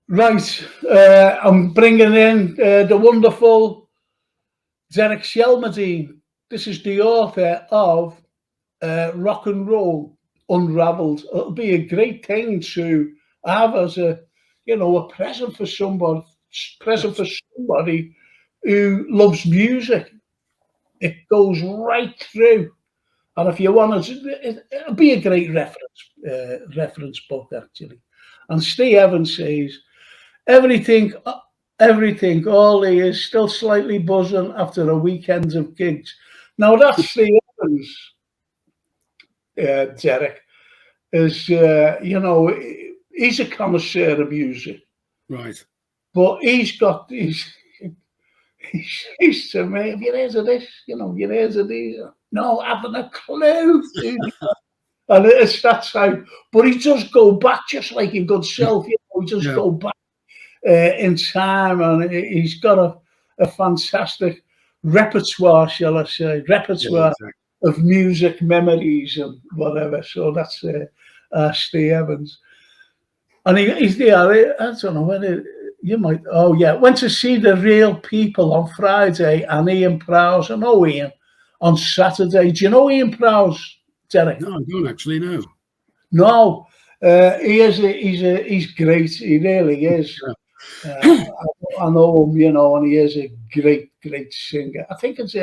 Right, I'm bringing in the wonderful Derek Shelmerdine. This is the author of Rock'n'Roll Unravelled. It'll be a great thing to have as a present for somebody who loves music. It goes right through, and if you want it'll be a great reference book actually. And Steve Evans says everything, everything, all he is still slightly buzzing after a weekend of gigs. Now that's Steve Evans. Derek is, he's a connoisseur of music, right? But he's got these. He's to me. Have you heard of this? You heard of these? No, haven't a clue. And it's that time. But he does go back, just like a good self. He does go back in time, and he's got a fantastic repertoire, shall I say, of music memories and whatever. So that's Steve Evans. And he's there. I don't know whether you might. Oh yeah, went to see the Real People on Friday, and Ian Prowse. I know Ian on Saturday. Do you know Ian Prowse, Derek? No, I don't actually know. No, he's great. He really is. I know him, and he is a great singer. I think it's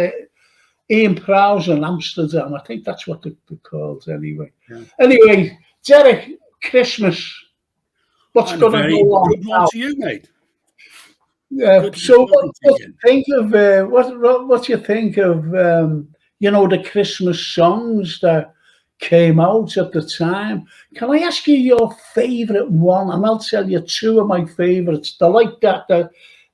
Ian Prowse in Amsterdam. I think that's what they're called anyway. Yeah. Anyway, Derek, Christmas. What's going to go on now? To you, mate. Yeah. So, what do you think of what you think of the Christmas songs that came out at the time? Can I ask you your favourite one? And I'll tell you two of my favourites. They're like that.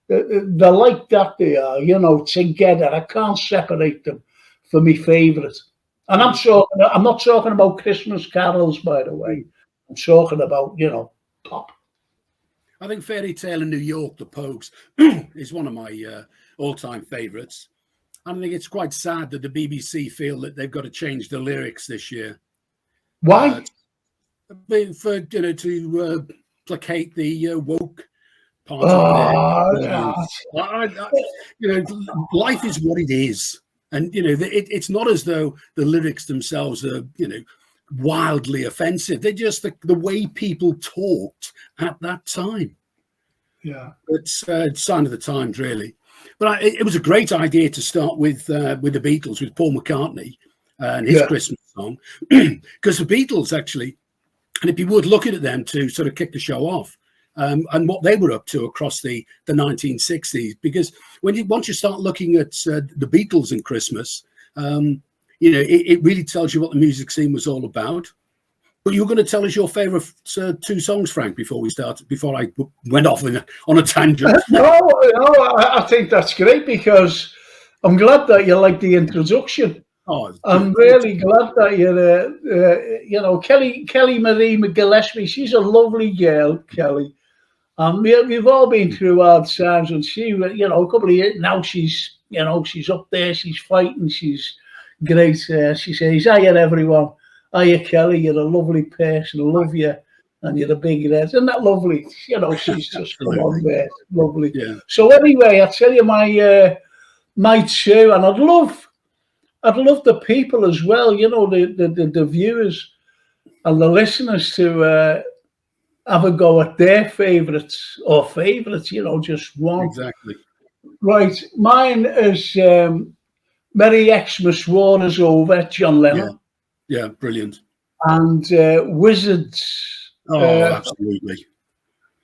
They're like that. They are, together. I can't separate them for my favourite. And I'm not talking about Christmas carols, by the way. I'm talking about, pop. I think Fairy Tale in New York, the Pogues, is one of my all-time favourites. And I think it's quite sad that the BBC feel that they've got to change the lyrics this year. Why? To placate the woke part of it. Life is what it is. And, it's not as though the lyrics themselves are, wildly offensive. They're just the way people talked at that time. Yeah. It's a sign of the times, really. But it was a great idea to start with the Beatles, with Paul McCartney and his Christmas song, because the Beatles actually, and it'd be worth looking at them to sort of kick the show off, and what they were up to across the 1960s. Because once you start looking at the Beatles and Christmas, it really tells you what the music scene was all about. But you were going to tell us your favourite two songs, Frank, before I went off on a tangent. No, I think that's great, because I'm glad that you like the introduction. Oh, I'm really glad that Kelly Marie McGillespie. She's a lovely girl, Kelly. We've all been through hard times, and she, a couple of years now, she's up there, she's fighting, she's great. She says, "Hiya, everyone. Hiya, Kelly. You're a lovely person. I love you, and you're a big red." Isn't that lovely? She's just on there, lovely. Yeah. So anyway, I tell you my two, and I'd love the people as well. The viewers and the listeners to have a go at their favourites. Just one. Exactly. Right. Mine is Merry Xmas, War is Over, John Lennon. Yeah, brilliant. And Wizards. Oh, absolutely.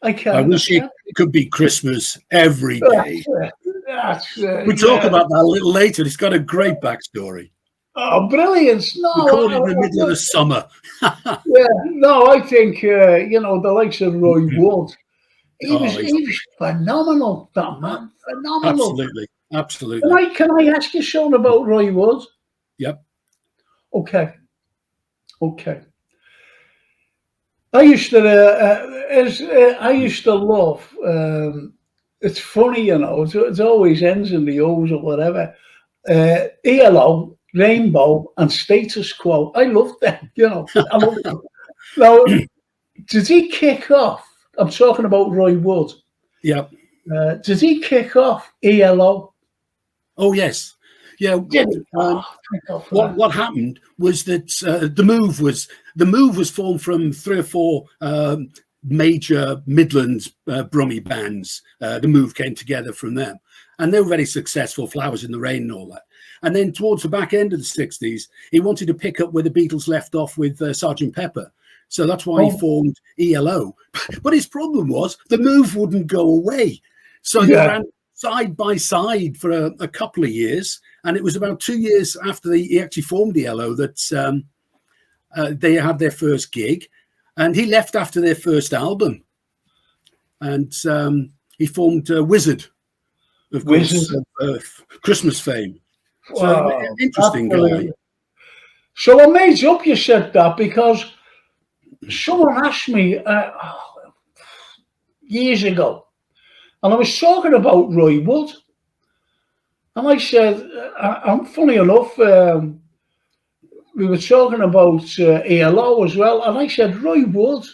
I wish it could be Christmas every day. We'll talk about that a little later. It's got a great backstory. Oh, brilliant. No, recorded in the middle of the summer. I think, the likes of Roy Wood, he was phenomenal, that man. Phenomenal. Absolutely. Can I ask you something about Roy Wood? Yep. Okay. I used to love. It's funny, it always ends in the O's or whatever. ELO, Rainbow, and Status Quo. I love them. I love them. Now, did he kick off I'm talking about Roy Wood. Yeah. Did he kick off ELO? Oh yes. Yeah. What happened was that the move was formed from 3 or 4 major Midlands Brummie bands. The move came together from them, and they were very successful. Flowers in the Rain and all that. And then towards the back end of the 60s, he wanted to pick up where the Beatles left off with Sgt. Pepper. So that's why he formed ELO. But his problem was the move wouldn't go away. So they ran side by side for a couple of years. And it was about 2 years after he actually formed ELO that they had their first gig. And he left after their first album. And he formed Wizard, of course, Christmas fame. Wow, so interesting guy. So I made up you said that because someone asked me years ago, and I was talking about Roy Wood, and I said, I'm funny enough, we were talking about ELO as well, and I said Roy Wood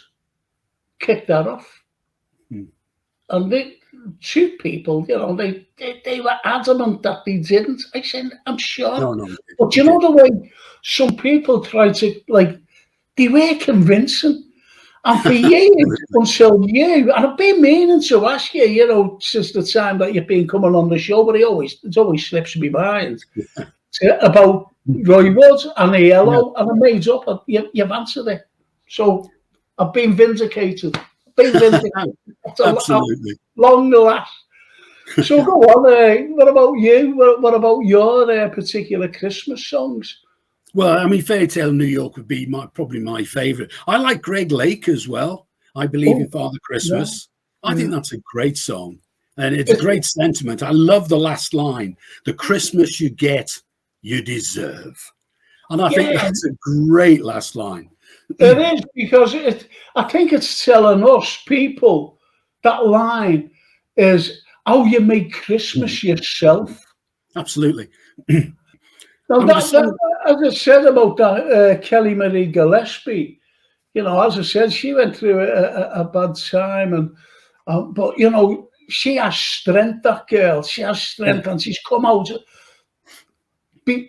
kicked that off, and they 2 people, you know, they were adamant that they didn't. I said, I'm sure. No. But you know the way some people try to, like, they were convincing. And for years, until you, and I've been meaning to ask you, you know, since the time that you've been coming on the show, but it always slips me mind, about Roy Wood and ELO, and I made up, you've answered it. So I've been vindicated. Absolutely. Long last. So go on. What about you? What about your particular Christmas songs? Well, I mean, Fairy Tale New York would be probably my favourite. I like Greg Lake as well. I Believe in Father Christmas. I think that's a great song. And it's a great sentiment. I love the last line. The Christmas you get, you deserve. And I think that's a great last line. It is, because I think it's telling us people, that line is how you make Christmas yourself. Absolutely. Now, as I said about that Kelly Marie Gillespie, you know, as I said, she went through a bad time, and but you know, she has strength. That girl, she has strength, and she's come out.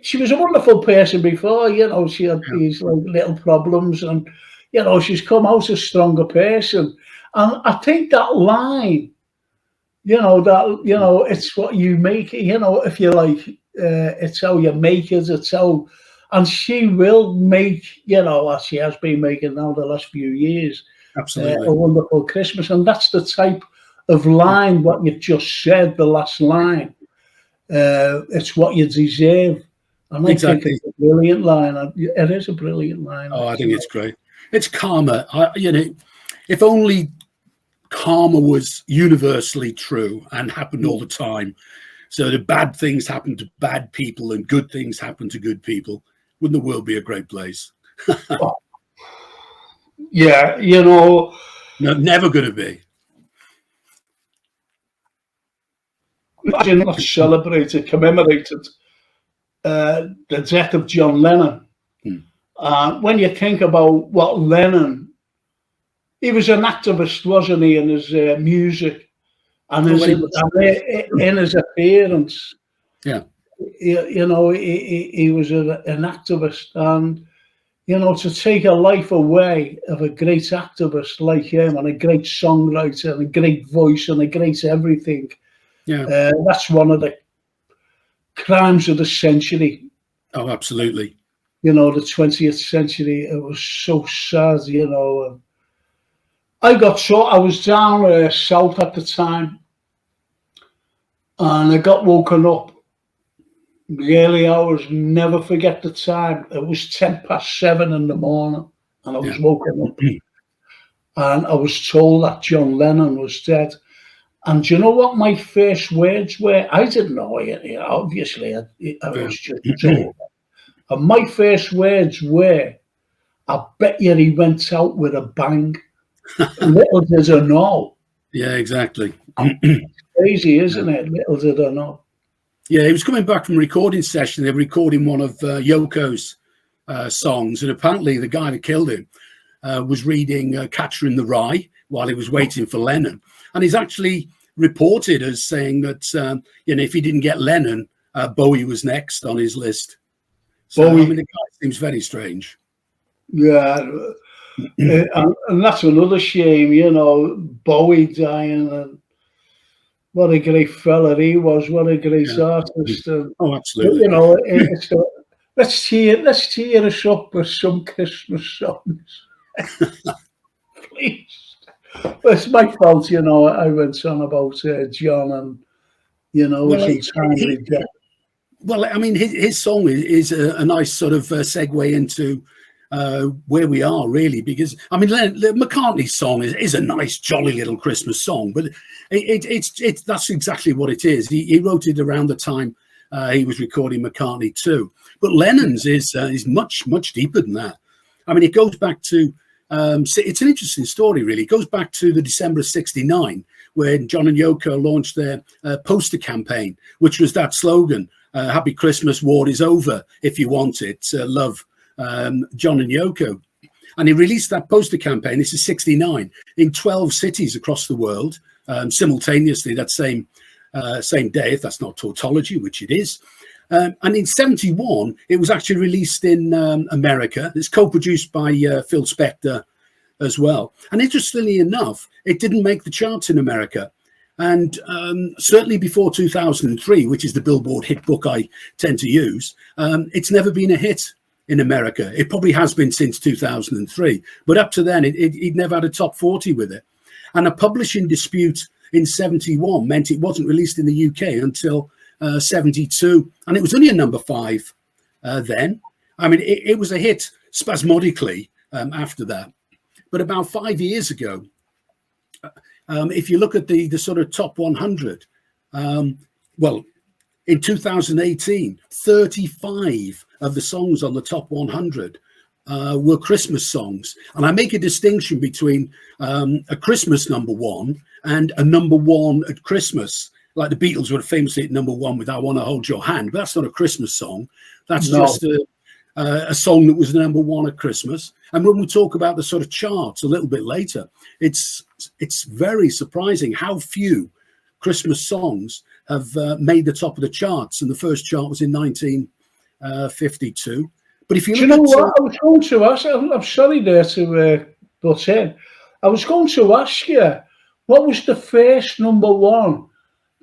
She was a wonderful person before, you know. She had these like little problems, and you know, she's come out a stronger person. And I think that line, you know, it's what you make it. You know, if you like, it's how you make it. It's how, and she will make, you know, as she has been making now the last few years, absolutely, a wonderful Christmas. And that's the type of line what you've just said. The last line, it's what you deserve. And I think it's a brilliant line. It is a brilliant line. Oh, I think it's great. It's karma. You know, if only karma was universally true and happened all the time, so the bad things happen to bad people and good things happen to good people, wouldn't the world be a great place? Yeah, you know. No, never going to be. Imagine not celebrated, commemorated the death of John Lennon. When you think about what Lennon, he was an activist, wasn't he, in his music and in his appearance. Yeah. You know, he was an activist, and, you know, to take a life away of a great activist like him, and a great songwriter, and a great voice, and a great everything, that's one of the crimes of the century. Oh, absolutely. You know, the 20th century. It was so sad, you know. I was down south at the time, and I got woken up the early hours. Never forget the time. It was 7:10 in the morning, and I was woken up, and I was told that John Lennon was dead. And do you know what my first words were? I didn't know it. You know, obviously, I was just told. And my first words were, I bet you he went out with a bang. Little did I know. Yeah, exactly. Crazy, isn't it? Little did I know. Yeah, he was coming back from a recording session. They were recording one of Yoko's songs. And apparently the guy that killed him was reading Catcher in the Rye, while he was waiting for Lennon. And he's actually reported as saying that, if he didn't get Lennon, Bowie was next on his list. So, Bowie. I mean, the guy seems very strange. Yeah. And that's another shame, Bowie dying, and what a great fella he was, what a great artist. And, oh, absolutely. Let's cheer us up with some Christmas songs. Please. Well, it's my fault, I went on about John and, his untimely death. Well, I mean, his song is a nice sort of segue into where we are, really, because, I mean, McCartney's song is a nice, jolly little Christmas song, but it's that's exactly what it is. He wrote it around the time he was recording McCartney too. But Lennon's is much, much deeper than that. I mean, it goes back to, it's an interesting story, really. It goes back to the December of '69, when John and Yoko launched their poster campaign, which was that slogan, Happy Christmas, war is over, if you want it, love, John and Yoko. And he released that poster campaign, this is '69, in 12 cities across the world, simultaneously that same day, if that's not tautology, which it is. And in '71, it was actually released in America. It's co-produced by Phil Spector as well. And interestingly enough, it didn't make the charts in America. And certainly before 2003, which is the Billboard hit book I tend to use, it's never been a hit in America. It probably has been since 2003. But up to then, it never had a top 40 with it. And a publishing dispute in '71 meant it wasn't released in the UK until '72, and it was only a number 5 then. I mean, it was a hit spasmodically after that. But about 5 years ago, if you look at the sort of top 100, well, in 2018, 35 of the songs on the top 100 were Christmas songs. And I make a distinction between a Christmas number 1 and a number 1 at Christmas. Like the Beatles were famously at number 1 with I Want to Hold Your Hand, but that's not a Christmas song. That's just a song that was number 1 at Christmas. And when we talk about the sort of charts a little bit later, it's very surprising how few Christmas songs have made the top of the charts. And the first chart was in 1952. But if you look what I was going to ask, I'm sorry there to butt in. I was going to ask you, what was the first number 1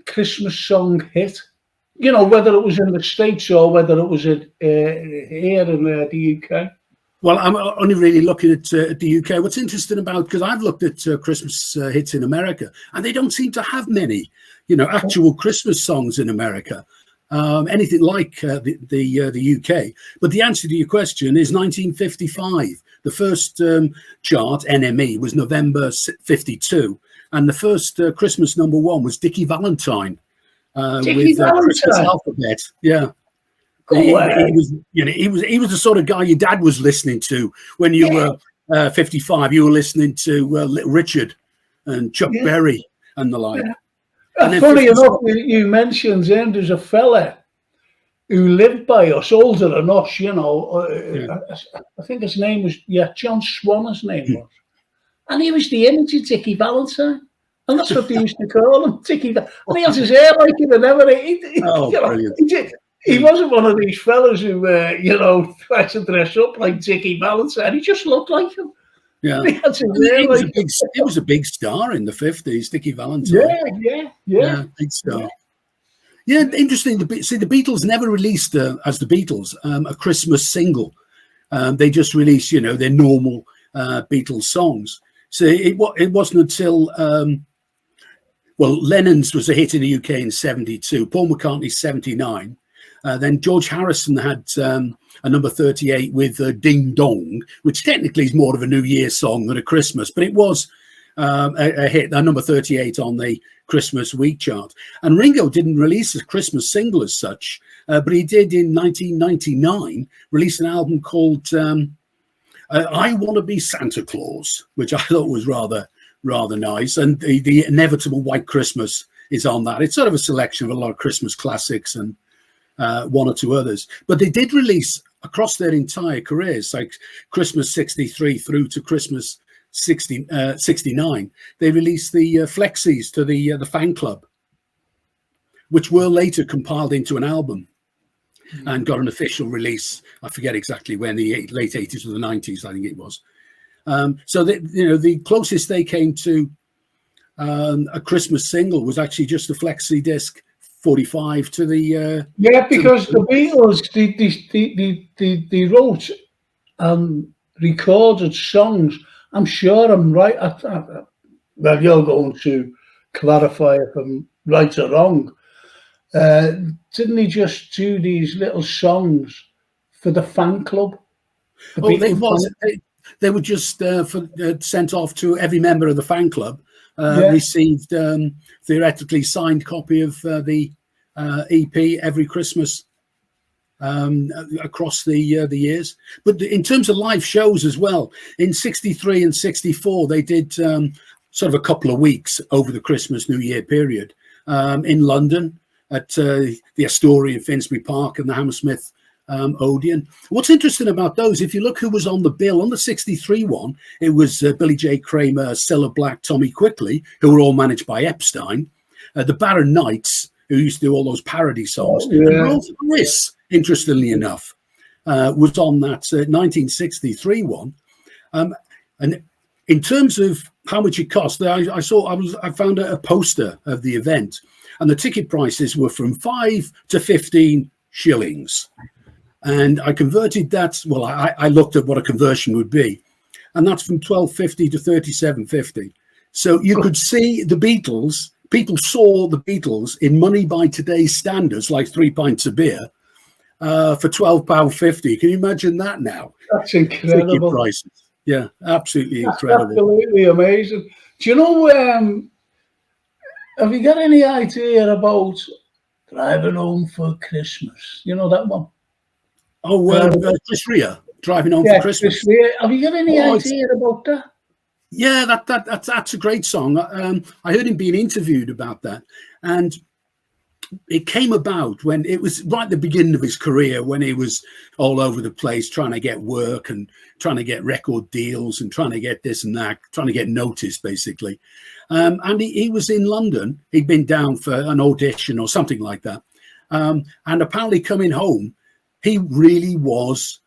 Christmas song hit? Whether it was in the States or whether it was here in the UK. Well, I'm only really looking at the UK. What's interesting about, because I've looked at Christmas hits in America, and they don't seem to have many, actual Christmas songs in America, anything like the UK. But the answer to your question is 1955. The first chart, NME, was November '52. And the first Christmas number 1 was Dickie Valentine with Christmas Alphabet. Yeah. He was the sort of guy your dad was listening to when you were 55. You were listening to Little Richard and Chuck Berry and the like. And funny enough, you mentioned him. There's a fella who lived by us, older than us, I think his name was, John Swan, his name was. And he was the image of Dickie Valentine. And that's what they used to call him, Dickie. And he had his hair like him and everything. He wasn't one of these fellas who, tried to dress up like Dickie Valentine. He just looked like him. Yeah. He was a big star in the 50s, Dickie Valentine. Yeah, big star. Yeah, interesting. See, the Beatles never released, as the Beatles, a Christmas single. They just released, their normal Beatles songs. So it wasn't until, Lennon's was a hit in the UK in '72, Paul McCartney's '79. Then George Harrison had a number 38 with Ding Dong, which technically is more of a New Year song than a Christmas, but it was a hit, a number 38 on the Christmas week chart. And Ringo didn't release a Christmas single as such, but he did in 1999 release an album called I Want to Be Santa Claus, which I thought was rather nice. And the inevitable White Christmas is on that. It's sort of a selection of a lot of Christmas classics and one or two others. But they did release across their entire careers, like Christmas '63 through to Christmas 69, they released the flexies to the fan club, which were later compiled into an album and got an official release. I forget exactly when, the late 80s or the 90s, I think it was. So the closest they came to a Christmas single was actually just the flexi disc 45 to the because the Beatles they wrote and recorded songs. I'm sure I'm right. Well, you're going to clarify if I'm right or wrong. Didn't he just do these little songs for the fan club? They were just sent off to every member of the fan club. Received theoretically signed copy of the EP every Christmas across the years. But in terms of live shows as well, in 63 and 64, they did sort of a couple of weeks over the Christmas New Year period in London at the Astoria in Finsbury Park and the Hammersmith Odeon. What's interesting about those, if you look who was on the bill, on the 63 one, it was Billy J. Kramer, Cilla Black, Tommy Quickly, who were all managed by Epstein, the Barron Knights, who used to do all those parody songs, and Rolf Harris, interestingly enough, was on that 1963 one. And in terms of how much it cost, I found a poster of the event, and the ticket prices were from 5 to 15 shillings. And I converted that. Well, I looked at what a conversion would be, and that's from 12.50 to 37.50. So you could see the Beatles. People saw the Beatles in money by today's standards, like 3 pints of beer, for £12.50. Can you imagine that now? That's incredible. Ticket prices. Yeah, absolutely incredible. Absolutely amazing. Do you know? Have you got any idea about Driving Home for Christmas? You know that one? Oh, Chris Rea, Driving Home for Christmas. Chris Rea. Have you got any idea about that? Yeah, that's a great song. I heard him being interviewed about that, and it came about when it was right at the beginning of his career, when he was all over the place trying to get work and trying to get record deals and trying to get this and that, trying to get noticed, basically. And he was in London. He'd been down for an audition or something like that. And apparently coming home, he really was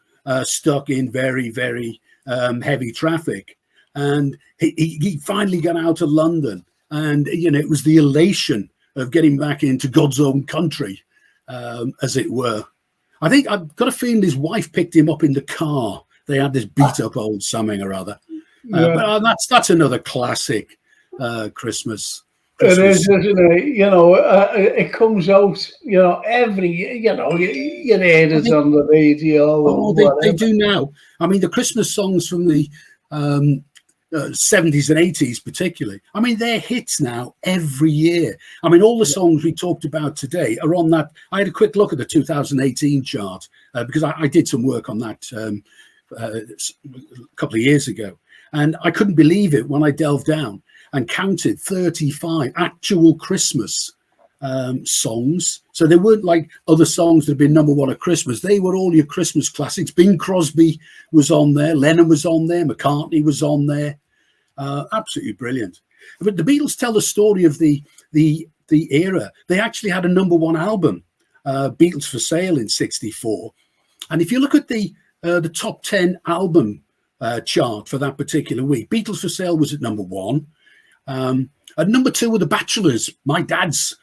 stuck in very, very heavy traffic. And he finally got out of London. And, it was the elation of getting back into God's own country, as it were. I think I've got a feeling his wife picked him up in the car. They had this beat up old something or other. But that's another classic Christmas. It is, isn't it? It comes out, every year, you hear it on the radio. Oh, they do now. I mean, the Christmas songs from the 70s and 80s particularly, I mean, they're hits now every year. I mean, all the songs we talked about today are on that. I had a quick look at the 2018 chart because I did some work on that a couple of years ago, and I couldn't believe it when I delved down and counted 35 actual Christmas songs. So they weren't like other songs that had been number one at Christmas. They were all your Christmas classics. Bing Crosby was on there, Lennon was on there, McCartney was on there. Absolutely brilliant. But the Beatles tell the story of the era. They actually had a number one album, Beatles for Sale, in 64. And if you look at the top 10 album chart for that particular week, Beatles for Sale was at number one. At number two were the Bachelors, my dad's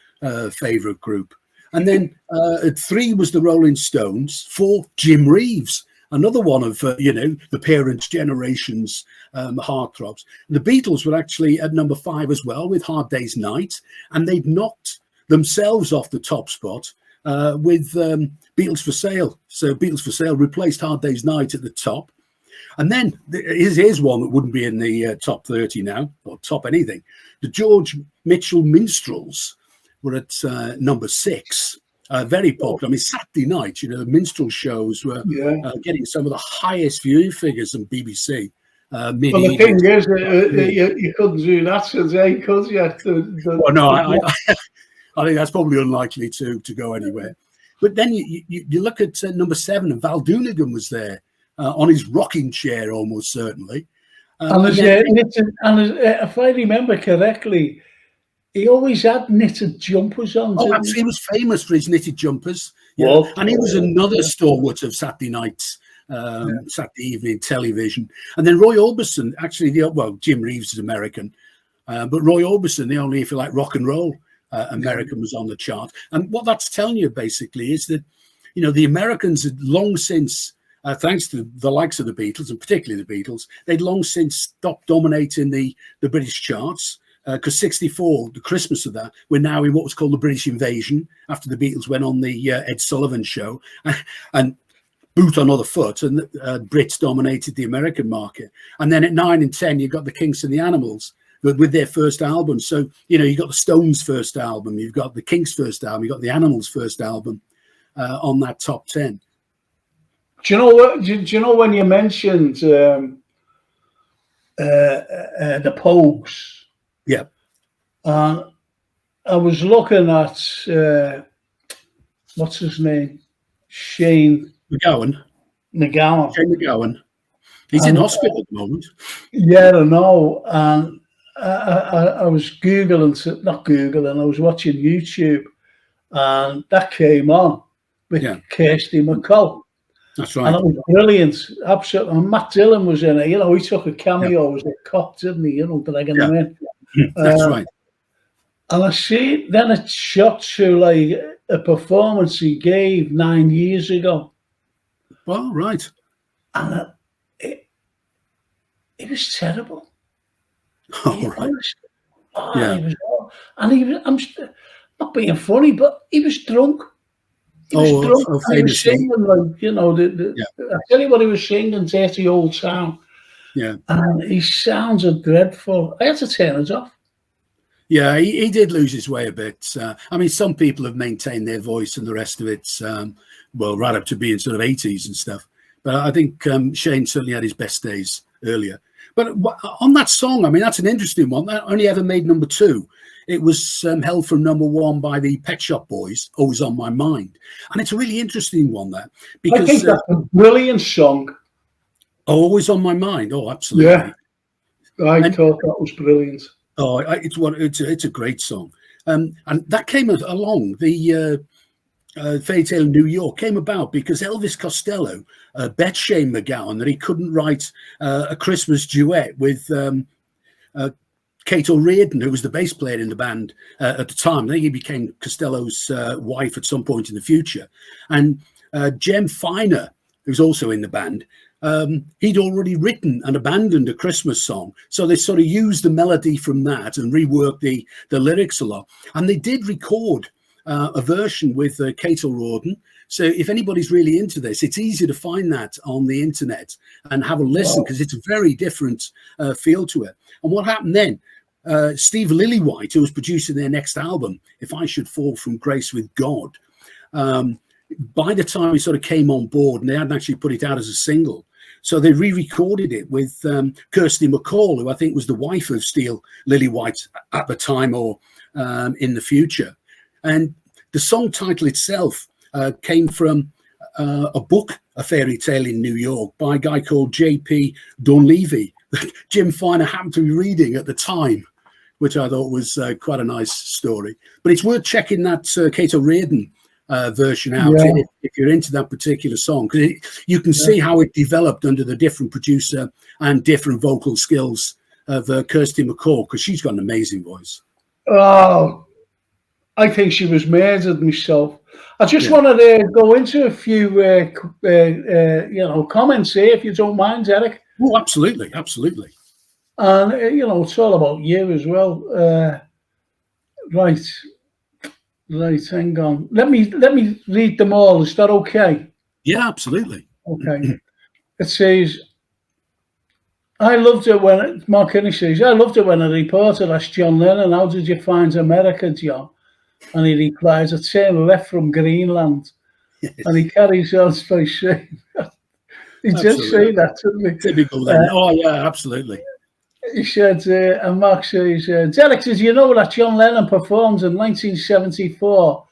favorite group. And then at 3 was the Rolling Stones. 4, Jim Reeves, another one of, the parents' generation's heartthrobs. The Beatles were actually at number 5 as well with Hard Day's Night. And they'd knocked themselves off the top spot with Beatles for Sale. So Beatles for Sale replaced Hard Day's Night at the top. And then here's one that wouldn't be in the top 30 now, or top anything. The George Mitchell Minstrels were at number 6, very popular. I mean, Saturday night, the minstrel shows were getting some of the highest viewing figures on BBC. Well, the thing is, you couldn't do that today, could you? Well, no, I think that's probably unlikely to go anywhere. But then you look at number 7, and Val Doonigan was there. On his rocking chair, almost certainly. And, if I remember correctly, he always had knitted jumpers on. Oh, actually, he was famous for his knitted jumpers. Yeah, Well, and he was another stalwart of Saturday nights, Saturday evening television. And then Roy Orbison, actually, Jim Reeves is American, but Roy Orbison, the only, if you like, rock and roll American, was on the chart. And what that's telling you basically is that, you know, the Americans had long since, thanks to the likes of the Beatles, and particularly the Beatles, they'd long since stopped dominating the British charts. Because 64, the Christmas of that, we're now in what was called the British invasion after the Beatles went on the Ed Sullivan show and boot on other foot, and Brits dominated the American market. And then at 9 and 10, you got the Kinks and the Animals with their first album. So, you know, you got the Stones' first album, you've got the Kinks' first album, you got the Animals' first album on that top 10. Do you know what? Do you know when you mentioned the Pogues? Yeah. I was looking at what's his name? Shane McGowan. Shane McGowan. He's in hospital at the moment. Yeah, I know. And I was not Googling, I was watching YouTube, and that came on with Kirsty MacColl. That's right. And it was brilliant. Absolutely. And Matt Dillon was in it. You know, he took a cameo as a cop, didn't he? You know, dragging him in. That's right. And I see then it shot to like a performance he gave 9 years ago. Well, right. And it was terrible. Oh, right. He was, and he was, I'm not being funny, but he was drunk. He was drunk. And he was singing, like, you know, I tell you what he was singing, Dirty Old Town. Yeah. And his sounds are dreadful. I had to turn it off. Yeah, he did lose his way a bit. I mean, some people have maintained their voice and the rest of it's, right up to being sort of 80s and stuff. But I think Shane certainly had his best days earlier. But on that song, I mean, that's an interesting one. That only ever made number 2. It was held from number 1 by the Pet Shop Boys, Always on My Mind. And it's a really interesting one, that. Because, I think that's a brilliant song. Always on My Mind. Oh, absolutely. Yeah, I thought that was brilliant. Oh, it's a great song, and that came along. The Fairy Tale in New York came about because Elvis Costello bet Shane McGowan that he couldn't write a Christmas duet with Kate O'Riordan, who was the bass player in the band at the time. I think he became Costello's wife at some point in the future, and Jem Finer, who's also in the band. He'd already written and abandoned a Christmas song, so they sort of used the melody from that and reworked the lyrics a lot. And they did record a version with Kate O'Riordan. So if anybody's really into this, it's easy to find that on the internet and have a listen, because it's a very different feel to it. And what happened then? Steve Lillywhite, who was producing their next album, If I Should Fall from Grace with God, by the time he sort of came on board, and they hadn't actually put it out as a single, so they re-recorded it with Kirsty MacColl, who I think was the wife of Steve Lillywhite at the time or in the future. And the song title itself came from a book, A Fairy Tale in New York, by a guy called J.P. Donlevy, that Jim Finer happened to be reading at the time, which I thought was quite a nice story. But it's worth checking that Kate O'Riordan version out if you're into that particular song, because you can see how it developed under the different producer and different vocal skills of Kirsty MacColl, because she's got an amazing voice. Oh, I think she was murdered myself. I just wanted to go into a few comments here, if you don't mind, Eric. Oh, absolutely. And it's all about you as well. Right, hang on. Let me read them all. Is that okay? Yeah, absolutely. Okay. It says, I loved it when Mark Kinney says, I loved it when a reporter asked John Lennon, how did you find America, John? And he replies, I turned left from Greenland. Yes. And he carries on by saying that. He did say that, didn't he? Typical then. Oh, yeah, absolutely. He said, and Mark says, Derek, did you know that John Lennon performed in 1974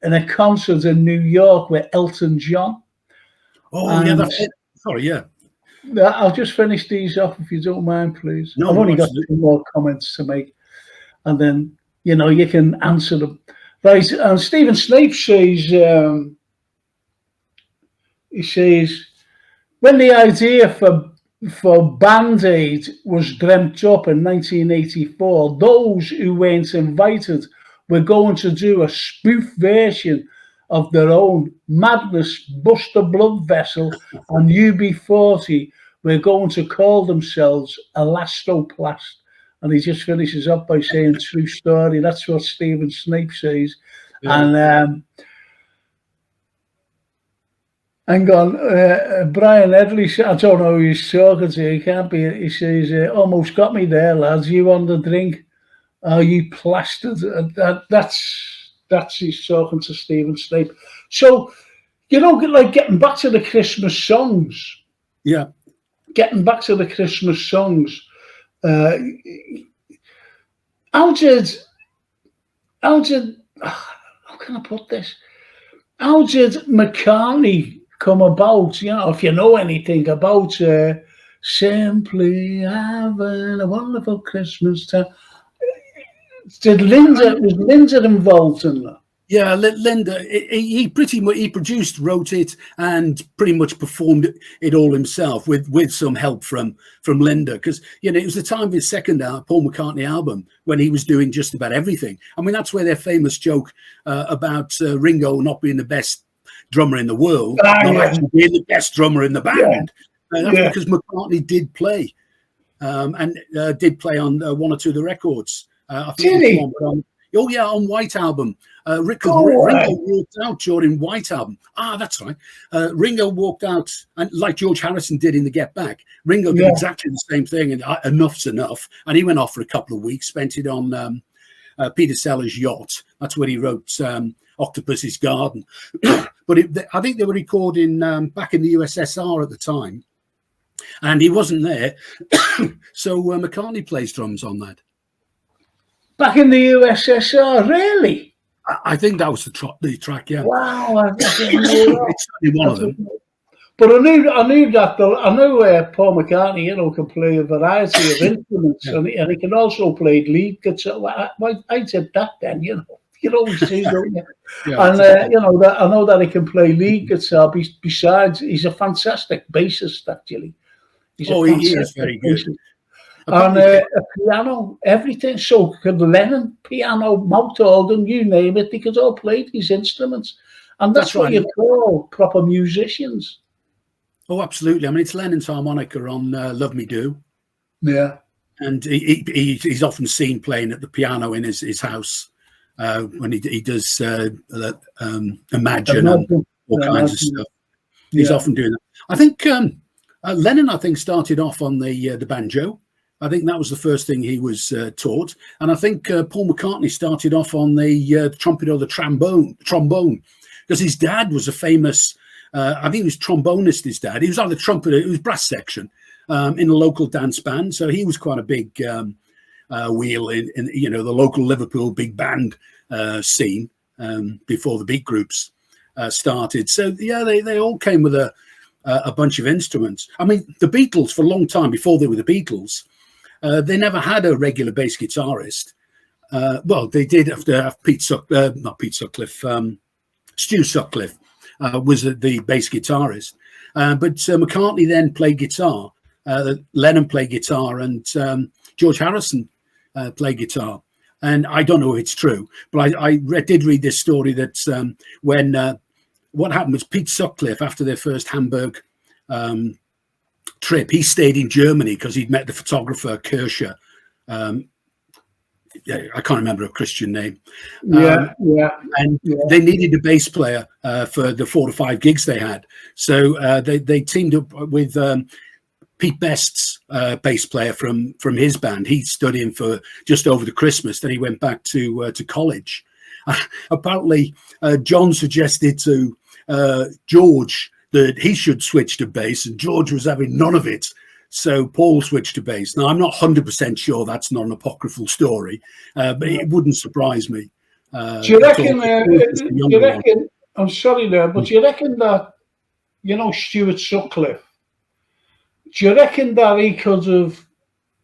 in a concert in New York with Elton John? Oh, yeah, that's it. Sorry, yeah. I'll just finish these off if you don't mind, please. No, I've only got absolutely. 2 more comments to make, and then you can answer them. Right, and Stephen Snape says, he says, when the idea for Band-Aid was dreamt up in 1984, those who weren't invited were going to do a spoof version of their own. Madness, Buster Blood Vessel, and UB40 were going to call themselves Elastoplast. And he just finishes up by saying, true story. That's what Stephen Snape says. Yeah. And hang on, Brian Edley, I don't know who he's talking to. He can't be. He says, almost got me there, lads. You on the drink? Oh, you plastered. That's he's talking to Stephen Snape. So, like getting back to the Christmas songs. Yeah. Getting back to the Christmas songs. How can I put this? How did McCartney come about? If you know anything about simply having a wonderful Christmas time. Was Linda involved in that? Yeah, Linda. He produced, wrote it, and pretty much performed it all himself with some help from Linda, because it was the time of his second Paul McCartney album when he was doing just about everything. I mean, that's where their famous joke about Ringo not being the best drummer in the world, not actually being the best drummer in the band. That's because McCartney did play, and did play on 1 or 2 of the records. I think on White Album. Ringo walked out during White Album. That's right. Ringo walked out, and like George Harrison did in the Get Back. Ringo did exactly the same thing, and enough's enough. And he went off for a couple of weeks, spent it on Peter Sellers' yacht. That's where he wrote Octopus's Garden. But I think they were recording back in the USSR at the time, and he wasn't there. So McCartney plays drums on that. Back in the USSR, really? I think that was the track, yeah. Wow, it's only one of them. But I knew that. I knew Paul McCartney, can play a variety of instruments, and he can also play lead guitar. I did that then, You always do, don't you? And I know that he can play lead guitar. Besides, he's a fantastic bassist, actually. He is very good. Bassist. And a piano, everything. So could Lennon, piano, mouth organ, you name it, they could all play these instruments. And that's what you call proper musicians. Oh, absolutely. I mean, it's Lennon's harmonica on Love Me Do. Yeah. And he's often seen playing at the piano in his house when he does Imagine and all kinds of stuff. He's often doing that. I think Lennon, started off on the banjo. I think that was the first thing he was taught. And I think Paul McCartney started off on the trumpet or the trombone, because his dad was a famous, I think he was trombonist, his dad. He was on the trumpet, it was brass section in a local dance band. So he was quite a big wheel in the local Liverpool big band scene before the beat groups started. So, they all came with a bunch of instruments. I mean, the Beatles, for a long time before they were the Beatles, they never had a regular bass guitarist. Well, they did have to have Stu Sutcliffe was the bass guitarist. But McCartney then played guitar. Lennon played guitar, and George Harrison played guitar. And I don't know if it's true, but I did read this story that when what happened was Pete Sutcliffe, after their first Hamburg trip, he stayed in Germany because he'd met the photographer Kirscher. I can't remember a Christian name. And they needed a bass player for the 4 to 5 gigs they had. So they teamed up with Pete Best's bass player from his band. He stood in for just over the Christmas. Then he went back to college. Apparently, John suggested to George that he should switch to bass, and George was having none of it. So Paul switched to bass. Now, I'm not 100% sure that's not an apocryphal story, but it wouldn't surprise me. Do you reckon, I'm sorry there, but do you reckon that, Stuart Sutcliffe, Do you reckon that he could have,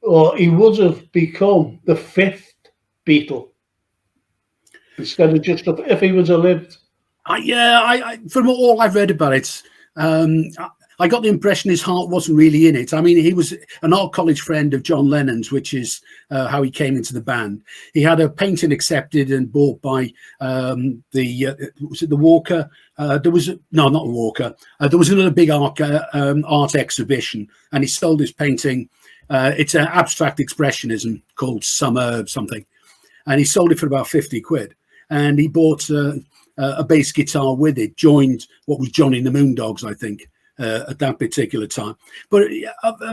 or he would have become the fifth Beatle instead of just if he would have lived? From all I've read about it, I got the impression his heart wasn't really in it. I mean, he was an old college friend of John Lennon's, which is how he came into the band. He had a painting accepted and bought by was it the Walker? There was not Walker. There was another big art exhibition, and he sold his painting. It's an abstract expressionism called Summer something, and he sold it for about 50 quid. And he bought a bass guitar with it, joined what was Johnny and the Moondogs, I think. At that particular time. But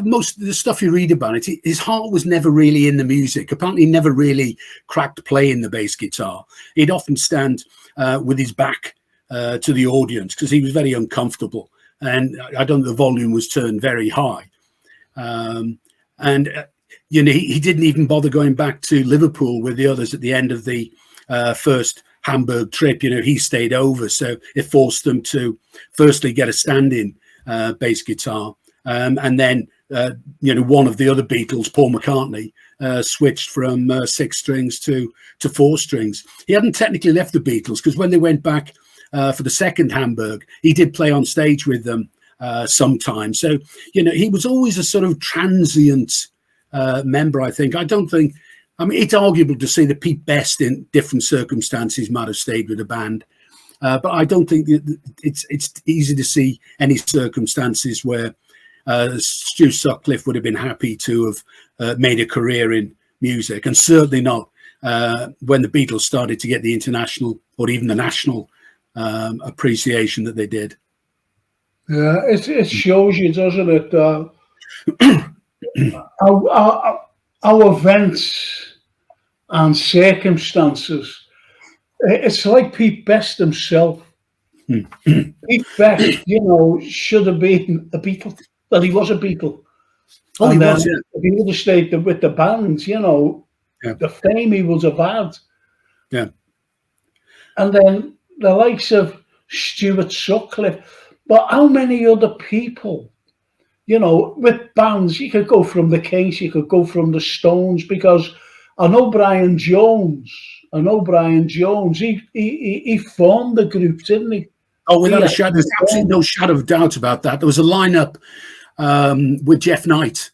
most of the stuff you read about it, his heart was never really in the music. Apparently he never really cracked playing the bass guitar. He'd often stand with his back to the audience because he was very uncomfortable, and I don't think the volume was turned very high. You know, he didn't even bother going back to Liverpool with the others at the end of the first Hamburg trip. You know, he stayed over, so it forced them to firstly get a stand-in bass guitar, and then you know, one of the other Beatles, Paul McCartney, switched from 6 strings to 4 strings. He hadn't technically left the Beatles because when they went back for the second Hamburg, he did play on stage with them sometimes. So you know, he was always a sort of transient member. I think. I mean, it's arguable to say that Pete Best, in different circumstances, might have stayed with the band. But I don't think it's easy to see any circumstances where Stu Sutcliffe would have been happy to have made a career in music, and certainly not when the Beatles started to get the international or even the national appreciation that they did. Yeah, it shows you, doesn't it, our events and circumstances. It's like Pete Best himself. Pete Best, you know, should have been a Beatle. Well, he was a Beatle. Oh, and he was, yeah. If he would have stayed with the band, you know, the fame he would have had. Yeah. And then the likes of Stuart Sutcliffe. But how many other people, you know, with bands, you could go from the Case, you could go from the Stones, because I know Brian Jones, he formed the group, didn't he? Oh, without a shadow, there's absolutely no shadow of doubt about that. There was a lineup with Jeff Knight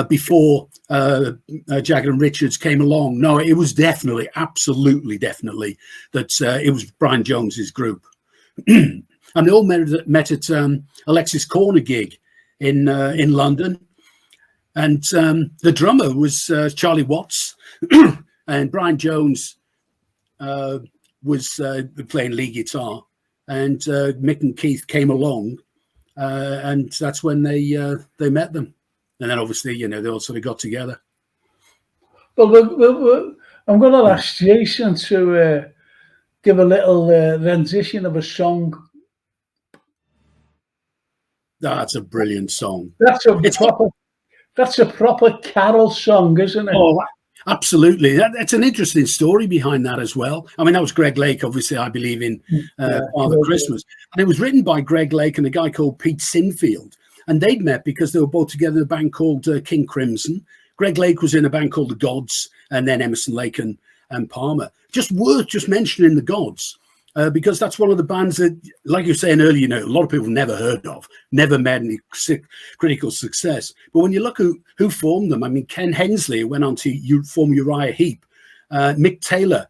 before Jagger and Richards came along. No, it was definitely, absolutely, definitely that it was Brian Jones's group, and they all met at Alexis Corner gig in London, and the drummer was Charlie Watts. And Brian Jones was playing lead guitar, and Mick and Keith came along, and that's when they met them, and then obviously, you know, they all sort of got together. Well, I'm going to ask Jason to give a little rendition of a song. That's a brilliant song. That's a proper carol song, isn't it? Oh, absolutely. That's an interesting story behind that as well. I mean, that was Greg Lake, obviously, I believe, in Father Christmas. And it was written by Greg Lake and a guy called Pete Sinfield. And they'd met because they were both together in a band called King Crimson. Greg Lake was in a band called The Gods, and then Emerson, Lake and Palmer. Just worth just mentioning The Gods, because that's one of the bands that, like you were saying earlier, you know, a lot of people never heard of, never made any critical success. But when you look who formed them, I mean, Ken Hensley went on to form Uriah Heep. Mick Taylor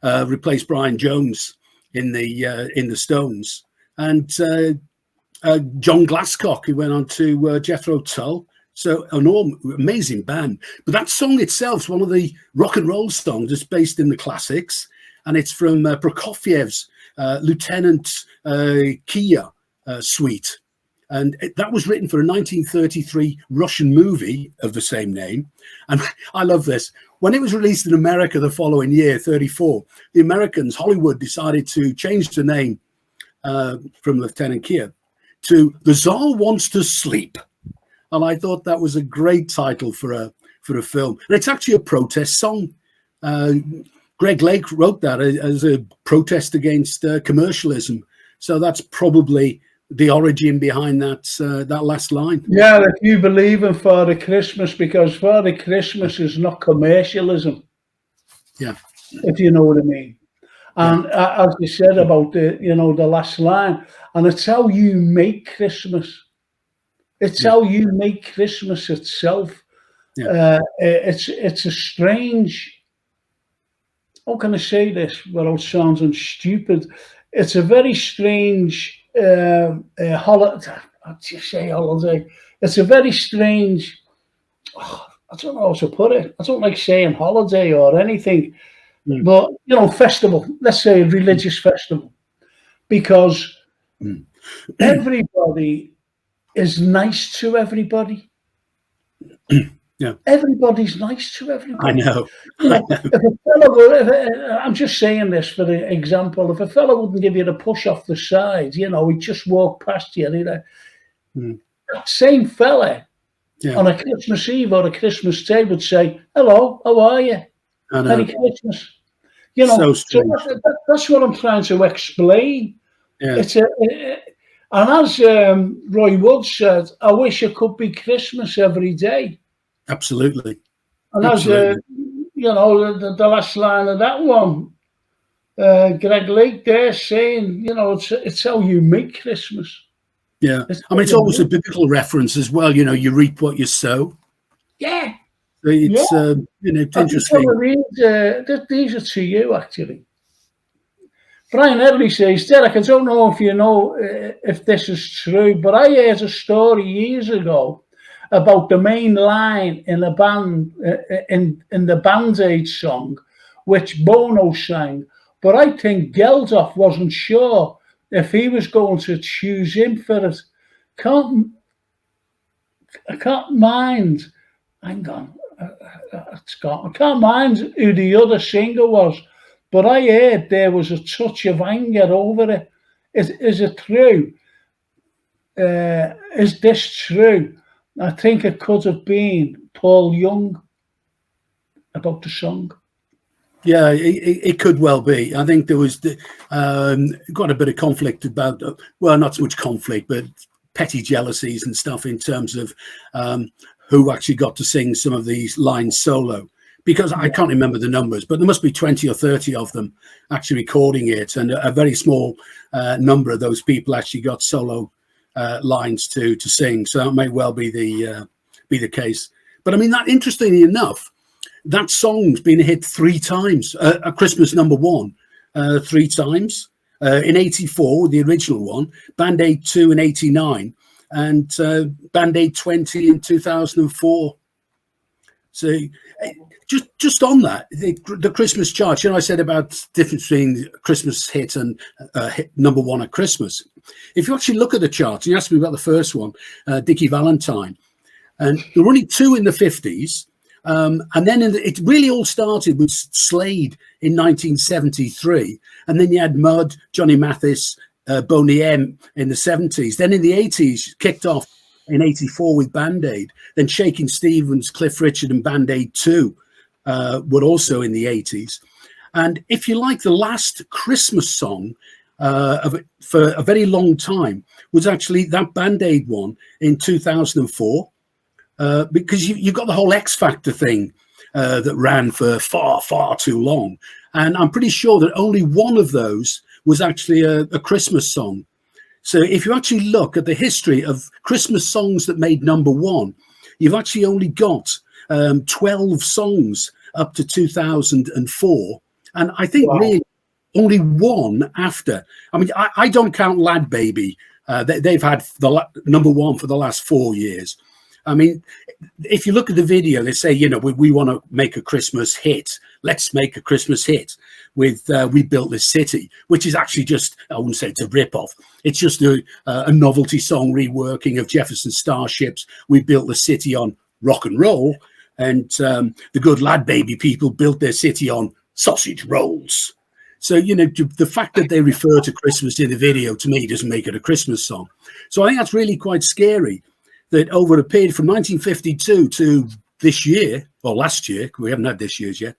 replaced Brian Jones in the Stones, and John Glasscock, who went on to Jethro Tull. So amazing band. But that song itself is one of the rock and roll songs. It's based in the classics, and it's from Prokofiev's Lieutenant Kia suite. And that was written for a 1933 Russian movie of the same name. And I love this. When it was released in America the following year, 34, the Americans, Hollywood, decided to change the name from Lieutenant Kia to The Tsar Wants to Sleep. And I thought that was a great title for a film. And it's actually a protest song. Greg Lake wrote that as a protest against commercialism. So that's probably the origin behind that last line. Yeah, if you believe in Father Christmas, because Father Christmas is not commercialism. Yeah. If you know what I mean. And as you said about the last line, and it's how you make Christmas. It's how you make Christmas itself. Yeah. It's a strange. How can I say this without sounding stupid? It's a very strange holiday. I'd just say holiday. It's a very strange. I don't know how to put it. I don't like saying holiday or anything, but festival. Let's say a religious festival, because everybody is nice to everybody. Yeah, everybody's nice to everybody. I know. If a fellow, I'm just saying this for the example. If a fellow wouldn't give you the push off the side, he'd just walk past you. That same fella on a Christmas Eve or a Christmas Day would say, "Hello, how are you? Merry Christmas." So that's what I'm trying to explain. Yeah. And as Roy Wood said, I wish it could be Christmas every day. Absolutely. And as the last line of that one, Greg Lake there saying, it's how you make Christmas. Yeah, it's always a biblical reference as well. You reap what you sow. Yeah. It's it's interesting. These are to you, actually. Brian Edley says, Derek, I don't know if you know if this is true, but I heard a story years ago about the main line in a band in the Band-Aid song, which Bono sang. But I think Geldof wasn't sure if he was going to choose him for it. I can't mind. Hang on. I can't mind who the other singer was. But I heard there was a touch of anger over it. Is it true? Is this true? I think it could have been Paul Young about the song. Yeah, it could well be. I think there was quite a bit of conflict about, well, not so much conflict, but petty jealousies and stuff in terms of who actually got to sing some of these lines solo. Because I can't remember the numbers, but there must be 20 or 30 of them actually recording it. And a very small number of those people actually got solo lines to sing. So that may well be the case. But I mean, that interestingly enough, that song's been a hit 3 times, a Christmas #1, 3 times. In 84, the original one, Band-Aid 2 in 89, and Band-Aid 20 in 2004. So just on that, the Christmas chart, I said about the difference between Christmas hit and hit #1 at Christmas. If you actually look at the chart, and you asked me about the first one, Dickie Valentine, and there were only 2 in the 50s. And then it really all started with Slade in 1973. And then you had Mud, Johnny Mathis, Boney M in the 70s. Then in the 80s, kicked off in 84 with Band-Aid. Then Shakin' Stevens, Cliff Richard and Band-Aid 2 were also in the 80s. And if you like, the last Christmas song for a very long time was actually that Band-Aid one in 2004. Because you got the whole X Factor thing that ran for far, far too long. And I'm pretty sure that only one of those was actually a Christmas song. So if you actually look at the history of Christmas songs that made #1, you've actually only got 12 songs up to 2004. And I think really only one after. I mean, I don't count Lad Baby. They've had the #1 for the last 4 years. I mean, if you look at the video, they say, we want to make a Christmas hit. Let's make a Christmas hit with We Built This City, which is actually just, I wouldn't say it's a rip-off. It's just a novelty song reworking of Jefferson Starships. We built the city on rock and roll. And the good Lad Baby people built their city on sausage rolls. So, the fact that they refer to Christmas in the video, to me, doesn't make it a Christmas song. So I think that's really quite scary. That over a period from 1952 to this year, or last year, we haven't had this year's yet,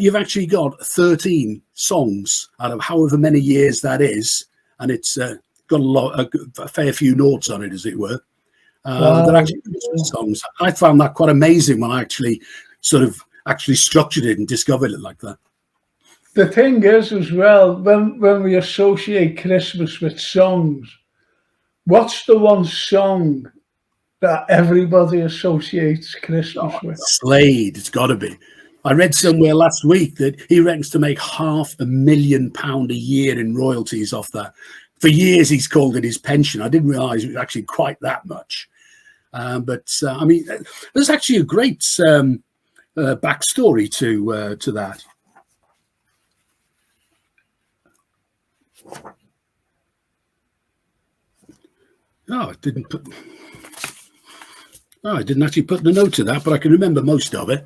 you've actually got 13 songs out of however many years that is. And it's got a fair few notes on it, as it were. That actually Christmas songs. I found that quite amazing when I actually structured it and discovered it like that. The thing is, as well, when we associate Christmas with songs, what's the one song that everybody associates Christmas with? Slade, it's got to be. I read somewhere last week that he reckons to make £500,000 a year in royalties off that. For years, he's called it his pension. I didn't realise it was actually quite that much. But I mean, there's actually a great backstory to that. Oh, I didn't actually put the note to that, but I can remember most of it.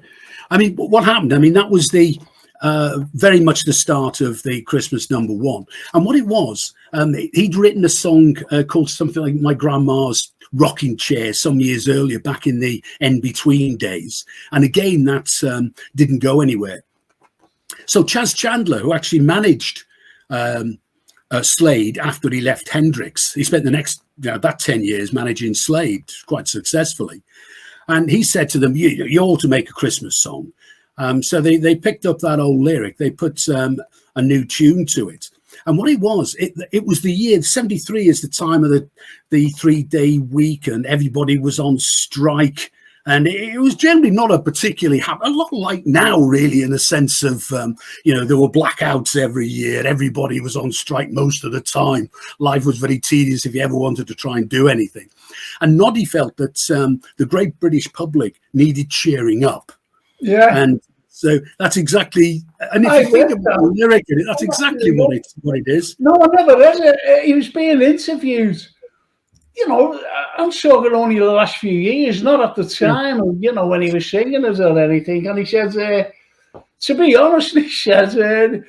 I mean, what happened? I mean, that was the very much the start of the Christmas #1. And what it was, he'd written a song called something like My Grandma's Rocking Chair some years earlier, back in the in-between days. And again, that didn't go anywhere. So Chas Chandler, who actually managed Slade after he left Hendrix, he spent the next that 10 years managing Slade quite successfully. And he said to them, you ought to make a Christmas song. So they picked up that old lyric. They put a new tune to it. And what it was the year 73 is the time of the 3-day week, and everybody was on strike. And it was generally not a particularly a lot like now, really, in the sense of, there were blackouts every year. Everybody was on strike most of the time. Life was very tedious if you ever wanted to try and do anything. And Noddy felt that the great British public needed cheering up. Yeah. And so that's exactly, and if you think about the lyric in it, that's exactly what it is. No, I never read it. He was being interviewed. I'm talking only the last few years, not at the time, when he was singing it or anything. And he said, to be honest, he said,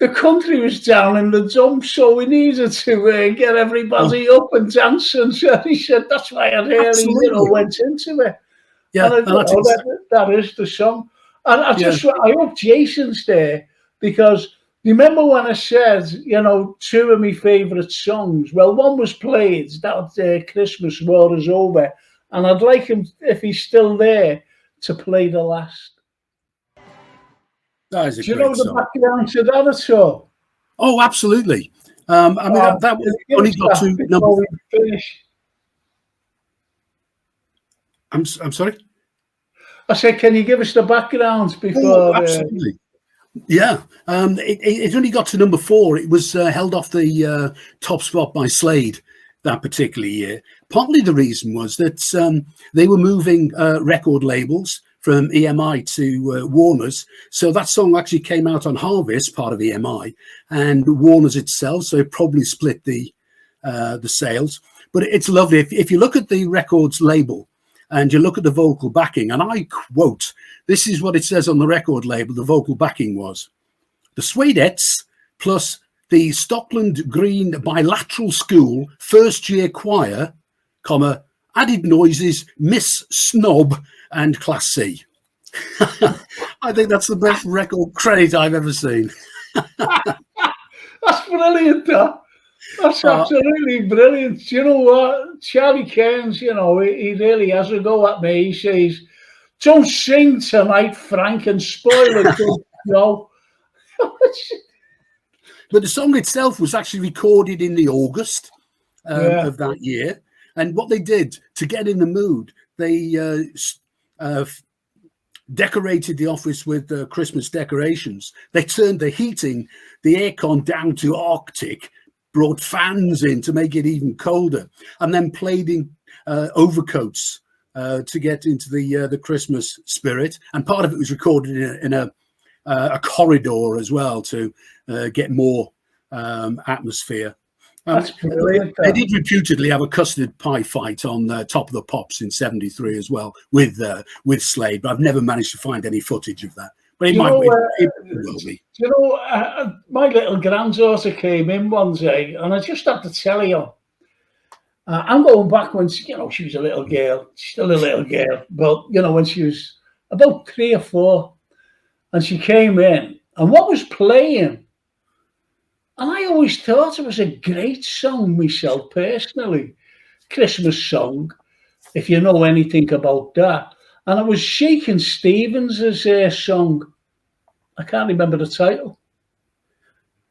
the country was down in the dumps, so we needed to get everybody up and dancing. So he said, that's why I really, went into it. Yeah, and that is the song. And I hope Jason's there, because remember when I said, two of my favourite songs? Well, one was played, that Christmas War Is Over, and I'd like him, if he's still there, to play the last. That is a Do you great know the song. background to that at all? Oh, absolutely. I mean, that only got to number. I'm sorry? I said, can you give us the background before? Oh, absolutely. Yeah, it only got to number 4. It was held off the top spot by Slade that particular year. Partly the reason was that they were moving record labels from EMI to Warner's. So that song actually came out on Harvest, part of EMI, and Warner's itself. So it probably split the sales. But it's lovely. If you look at the records label, and you look at the vocal backing, and I quote, this is what it says on the record label, the vocal backing was: the Swadettes plus the Stockland Green Bilateral School first-year choir, comma, added noises, Miss Snob, and Class C. I think that's the best record credit I've ever seen. That's brilliant, that. That's absolutely brilliant. Do you know what? Charlie Cairns, he really has a go at me. He says, don't sing tonight, Frank, and spoil it. But the song itself was actually recorded in the August of that year. And what they did to get in the mood, they decorated the office with Christmas decorations. They turned the heating, the aircon down to Arctic, brought fans in to make it even colder, and then played in overcoats to get into the Christmas spirit. And part of it was recorded in a corridor as well to get more atmosphere. They did reputedly have a custard pie fight on Top of the Pops in '73 as well with Slade, but I've never managed to find any footage of that. But it will be. My little granddaughter came in one day, and I just had to tell you, I'm going back when she was a little girl, still a little girl, but when she was about 3 or 4, and she came in, and what was playing And I always thought it was a great song myself, personally. Christmas song, if you know anything about that. And it was Shakin' Stevens' song. I can't remember the title.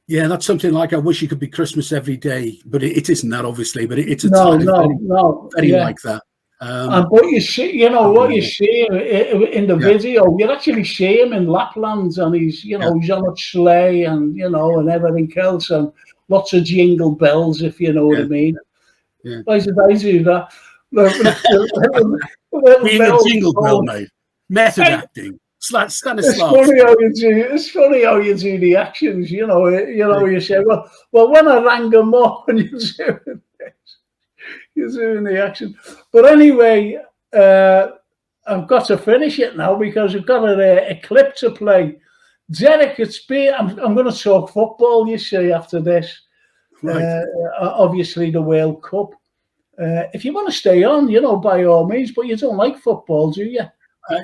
Yeah, that's something like "I Wish It Could Be Christmas Every Day," but it isn't that, obviously. But it's a No, title very yeah. like that. And what you see, what you see in the video, you actually see him in Lapland, and he's, he's on a sleigh, and and everything else, and lots of jingle bells, if you know what I mean. Yeah. Why did I do that? Being a jingle bell, mate. Method acting. Stanislavski. It's funny how you do the actions. You say, well, when I rang them up, and you're doing the action. But anyway, I've got to finish it now because we've got a clip to play. Derek, I'm going to talk football, you see, after this. Right. Obviously, the World Cup. If you want to stay on, by all means, but you don't like football, do you?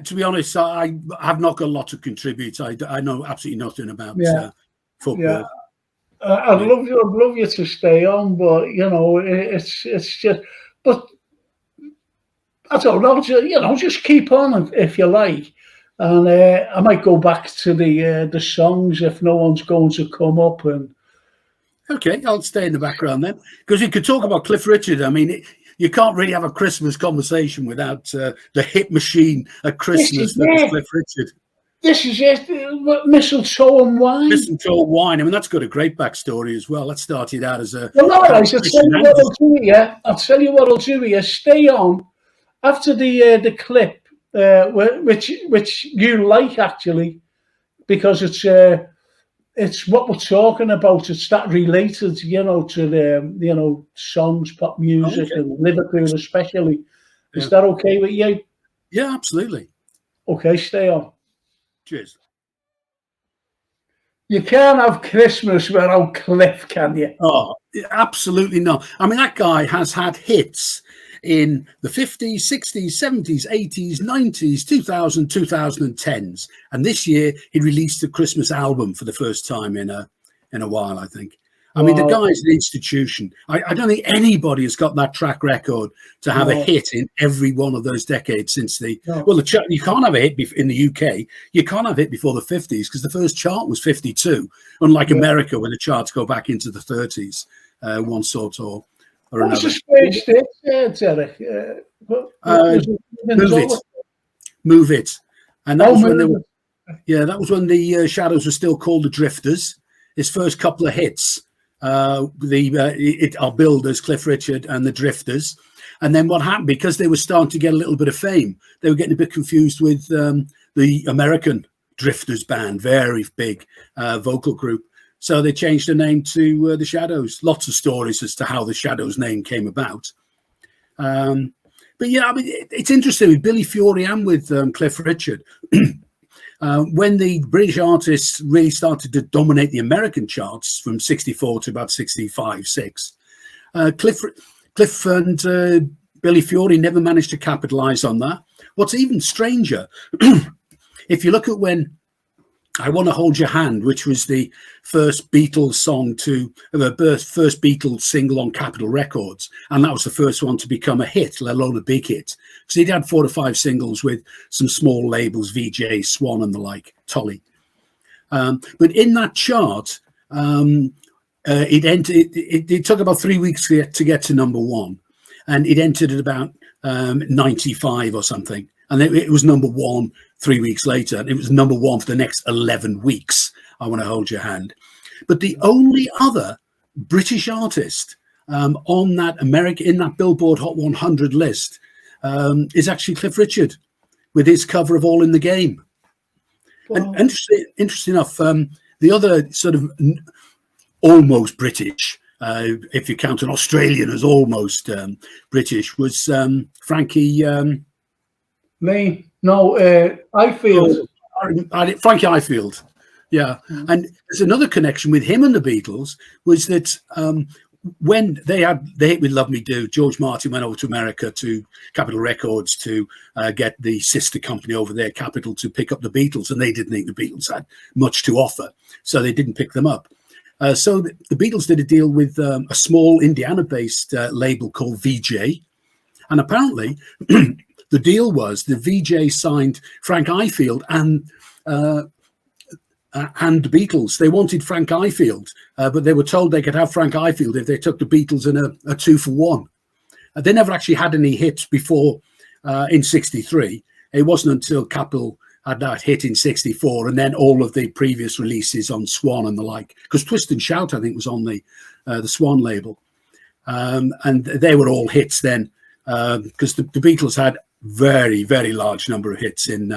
To be honest, I have not got a lot to contribute. I know absolutely nothing about football. Yeah. I'd love you to stay on, but it's just. But I don't know. Just keep on if you like, and I might go back to the songs if no one's going to come up. And okay, I'll stay in the background then, because you could talk about Cliff Richard. I mean, you can't really have a Christmas conversation without the hit machine at Christmas that was Cliff Richard. This is it. Mistletoe and wine. Mistletoe and wine. I mean, that's got a great backstory as well. That started out as a. Well, all right. I'll tell you what I'll do here. Stay on after the clip, which you like actually, because it's what we're talking about. It's that related, to the songs, pop music, and Liverpool especially. Is that okay with you? Yeah, absolutely. Okay, stay on. Cheers. You can't have Christmas without Cliff, can you? Oh, absolutely not. I mean, that guy has had hits in the 50s, 60s, 70s, 80s, 90s, 2000, 2010s. And this year he released a Christmas album for the first time in a while, I think. I mean, the guy's an institution. I don't think anybody has got that track record to have a hit in every one of those decades since you can't have a hit in the UK. You can't have a hit before the 50s because the first chart was 52, unlike America where the charts go back into the 30s, one sort or another. What's the first hit, Derek? Move It. And that was when that was when the Shadows were still called the Drifters. His first couple of hits. Our builders, Cliff Richard and the Drifters. And then what happened, because they were starting to get a little bit of fame, they were getting a bit confused with the American Drifters band, very big vocal group. So they changed the name to the Shadows. Lots of stories as to how the Shadows name came about. But yeah, I mean, it's interesting with Billy Fury and with Cliff Richard. When the British artists really started to dominate the American charts from 64 to about 65, 6, Cliff and Billy Fury never managed to capitalize on that. What's even stranger, if you look at when I Want to Hold Your Hand, which was the first Beatles song first Beatles single on Capitol Records, and that was the first one to become a hit, let alone a big hit. Because he'd had 4 to 5 singles with some small labels, VJ, Swan and the like, Tolly. But in that chart, it took about 3 weeks to get to number 1. And it entered at about 95 or something. And it was number 1 3 weeks later. And it was number 1 for the next 11 weeks. I Want to Hold Your Hand. But the only other British artist on that in that Billboard Hot 100 list is actually Cliff Richard with his cover of All in the Game. Wow. And interesting enough, the other sort of almost British, if you count an Australian as almost British, was Frankie. Ifield. Frankie Ifield. Yeah. And there's another connection with him and the Beatles was that when they hit with Love Me Do, George Martin went over to America to Capitol Records to get the sister company over there, Capitol, to pick up the Beatles. And they didn't think the Beatles had much to offer. So they didn't pick them up. So the Beatles did a deal with a small Indiana-based label called VJ. And apparently the deal was the VJ signed Frank Ifield and the Beatles. They wanted Frank Ifield, but they were told they could have Frank Ifield if they took the Beatles in a 2-for-1. They never actually had any hits before in '63. It wasn't until Capitol had that hit in '64, and then all of the previous releases on Swan and the like, because Twist and Shout, I think, was on the Swan label. And they were all hits then, because the Beatles had very, very large number of hits in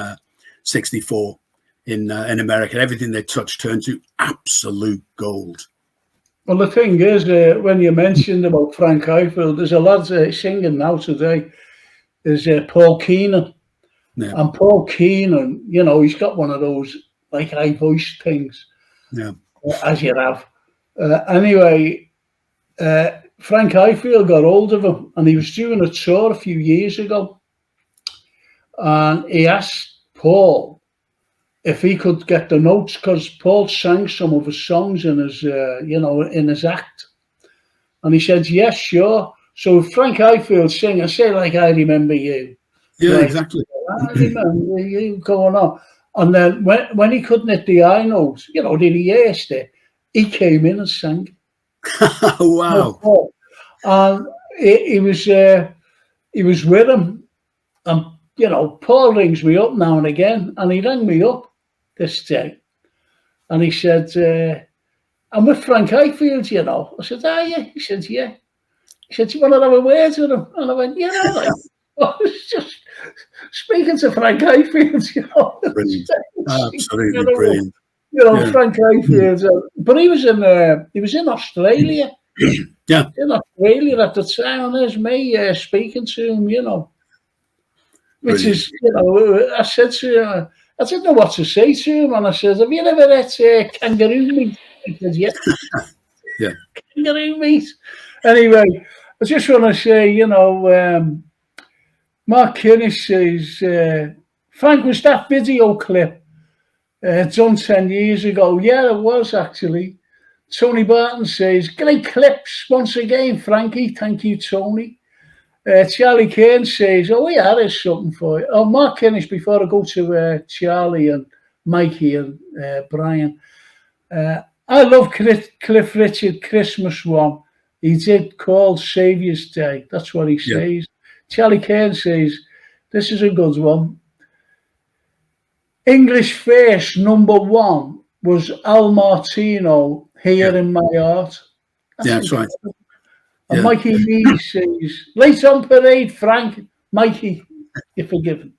'64 in America. Everything they touched turned to absolute gold. Well, the thing is, when you mentioned about Frank Ifield, there's a lad singing now today, is Paul Keenan. Yeah. And Paul Keenan, you know, he's got one of those like high voice things, yeah, as you have. Anyway, Frank Ifield got hold of him, and he was doing a tour a few years ago, and he asked Paul if he could get the notes, because Paul sang some of his songs in his, in his act, and he said, "Yes, sure." So Frank Ifield sing, I say, like, "I remember you." Yeah, like, exactly. I remember you going on. And then when he couldn't hit the high notes, you know, the rehearsed it, he came in and sang. Wow. And he was with him. And, you know, Paul rings me up now and again, and he rang me up this day. And he said, "I'm with Frank Ifield, you know." I said, "Are you?" He said, "Yeah." He said, "Do you want to have a word with him?" And I went, "Yeah, all right." I was just speaking to Frank Ifield, you know. Brilliant. Absolutely brilliant. You know, yeah. Frank Ifield, but he was in Australia. Yeah, in Australia at the time, and there's me speaking to him, you know. Which brilliant. Is, you know, I said to him, I didn't know what to say to him, and I said, "Have you ever had kangaroo meat?" He said, "Yeah." Yeah. Kangaroo meat. Anyway, I just want to say, you know, Mark Kinnish says, "Frank, was that video clip done 10 years ago?" Yeah, it was actually. Tony Barton says, "Great clips once again, Frankie. Thank you, Tony." Charlie Kane says, "Oh yeah, there's something for you." Oh, Mark Kinnish, before I go to Charlie and Mikey and Brian, I love Cliff Richard Christmas one. He did called Saviour's Day. That's what he says. Charlie Kane says, "This is a good one. English Face #1 was Al Martino, Here in My Heart." That's right. And Mikey Lee says, "Late on parade, Frank." Mikey, you're forgiven.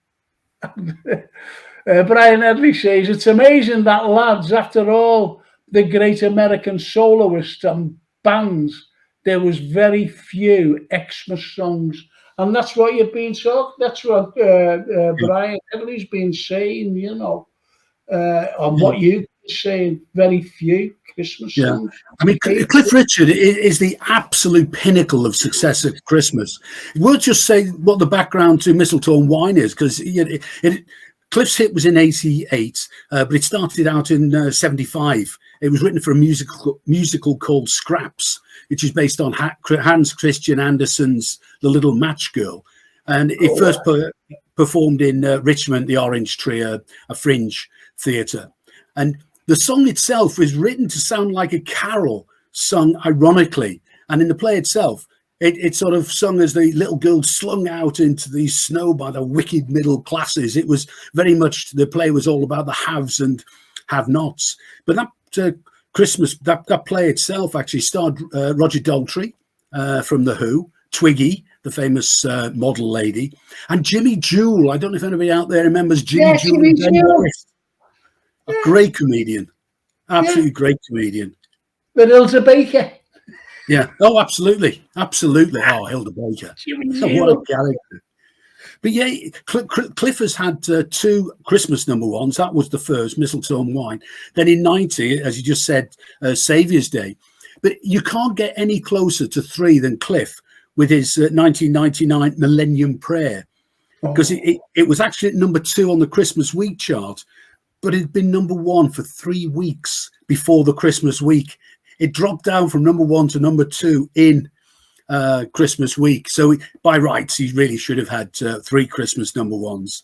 Brian Edley says, "It's amazing that, lads, after all the great American soloists and bands, there was very few Xmas songs." And that's what you've been talking. That's what Brian Edley's been saying, you know, and what you've been saying. Very few Christmas songs. I mean, Cliff Richard is the absolute pinnacle of success at Christmas. We'll just say what the background to Mistletoe and Wine is, because Cliff's hit was in '88, but it started out in '75. It was written for a musical called Scraps, which is based on Hans Christian Andersen's The Little Match Girl. And it first performed in Richmond, the Orange Tree, a fringe theatre. And the song itself is written to sound like a carol sung ironically. And in the play itself, it's sort of sung as the little girl slung out into the snow by the wicked middle classes. It was very much, the play was all about the haves and have-nots. But that Christmas, that play itself actually starred Roger Daltrey from The Who, Twiggy, the famous model lady, and Jimmy Jewell. I don't know if anybody out there remembers Jimmy Jewell. A great comedian, absolutely great comedian. But Hilda Baker. Yeah. Oh, absolutely, absolutely. Oh, Hilda Baker. What a character. But yeah, Cliff has had 2 Christmas #1s. That was the first, Mistletoe and Wine. Then in '90, as you just said, Saviour's Day. But you can't get any closer to 3 than Cliff with his 1999 Millennium Prayer, because it was actually at #2 on the Christmas week chart, but it had been #1 for 3 weeks before the Christmas week it dropped down from number 1 to number 2 in Christmas week. So by rights, he really should have had 3 Christmas number 1s.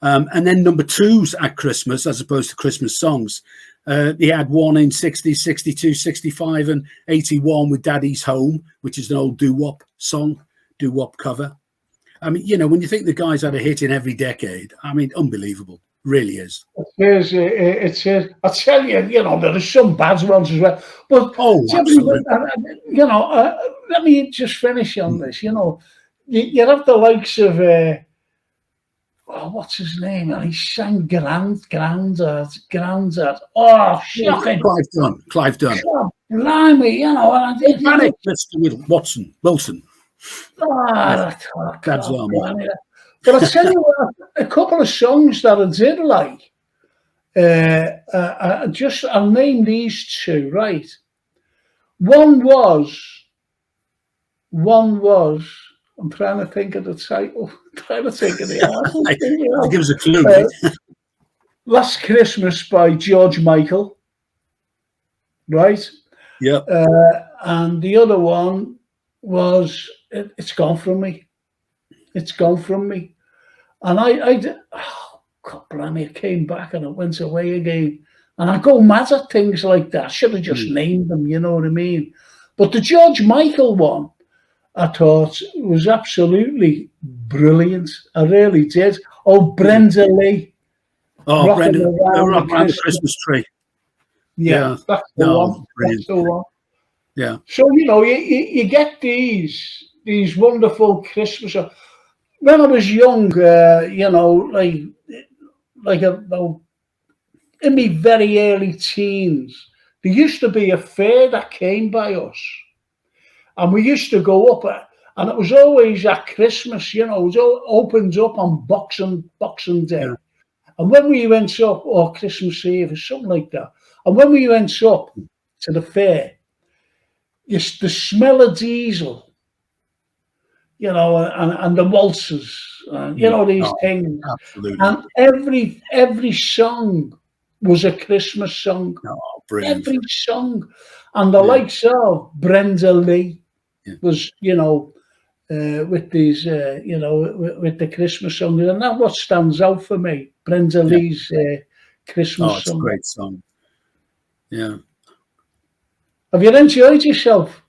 And then number 2s at Christmas, as opposed to Christmas songs. He had one in 60, 62, 65 and 81 with Daddy's Home, which is an old doo-wop song, doo-wop cover. I mean, you know, when you think the guy's had a hit in every decade, I mean, unbelievable. Really is. It's I tell you, you know, there are some bad ones as well. But you know, let me just finish on this. You know, you have the likes of what's his name? And he sang Grandad. Oh, shocking! Clive Dunn. Blimey, you know. And Mr. Wilson. Dad's Army. But I'll tell you what, a couple of songs that I did like. I'll name these 2, right? One was. I'm trying to think of the title. I'm trying to think of the artist. Give us a clue. Last Christmas by George Michael, right? Yeah. And the other one was It's Gone From Me. It's Gone From Me. And I God blimey, it came back and it went away again. And I go mad at things like that. I should have just named them, you know what I mean? But the George Michael one, I thought was absolutely brilliant. I really did. Oh, Brenda Lee. Oh, Brenda, Rock Around the Christmas Tree. Yeah, that's the one. That's the one. Yeah. So, you know, you get these wonderful Christmas. When I was young, you know, like about in my very early teens, there used to be a fair that came by us, and we used to go up, and it was always at Christmas. You know, it was all opened up on Boxing Day, yeah. And when we went up, or Christmas Eve or something like that, and when we went up to the fair, the smell of diesel. You know, and the waltzes, you know, these things. Absolutely. And every song was a Christmas song. Oh, brilliant. Every song. And the likes of Brenda Lee was, you know, with these, you know, with the Christmas songs. And that's what stands out for me, Brenda Lee's Christmas song. Oh, it's a great song. Yeah. Have you enjoyed yourself?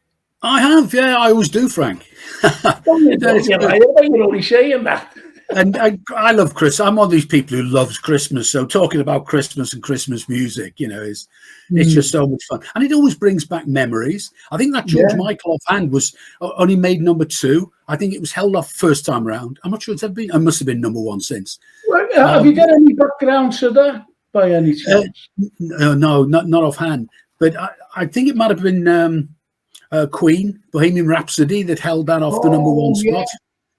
I have, yeah, I always do, Frank. You're only saying that. And I love Christmas. I'm one of these people who loves Christmas. So talking about Christmas and Christmas music, you know, it's just so much fun. And it always brings back memories. I think that George Michael offhand was only made number 2. I think it was held off first time around. I'm not sure it's ever been. It must have been number 1 since. Well, have you got any background to that by any chance? No, not offhand. But I think it might have been Queen, Bohemian Rhapsody, that held that off the number 1 spot,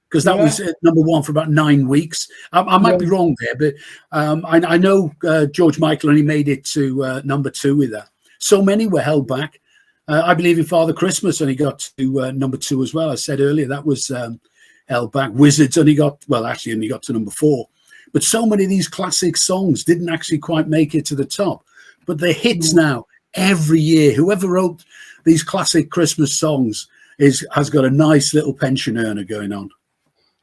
because that was number 1 for about 9 weeks. I might be wrong there, but I know George Michael only made it to number 2 with that. So many were held back. I believe in Father Christmas only got to number 2 as well. I said earlier that was held back. Wizards only got to number 4. But so many of these classic songs didn't actually quite make it to the top. But they're hits now every year. Whoever wrote these classic Christmas songs has got a nice little pension earner going on.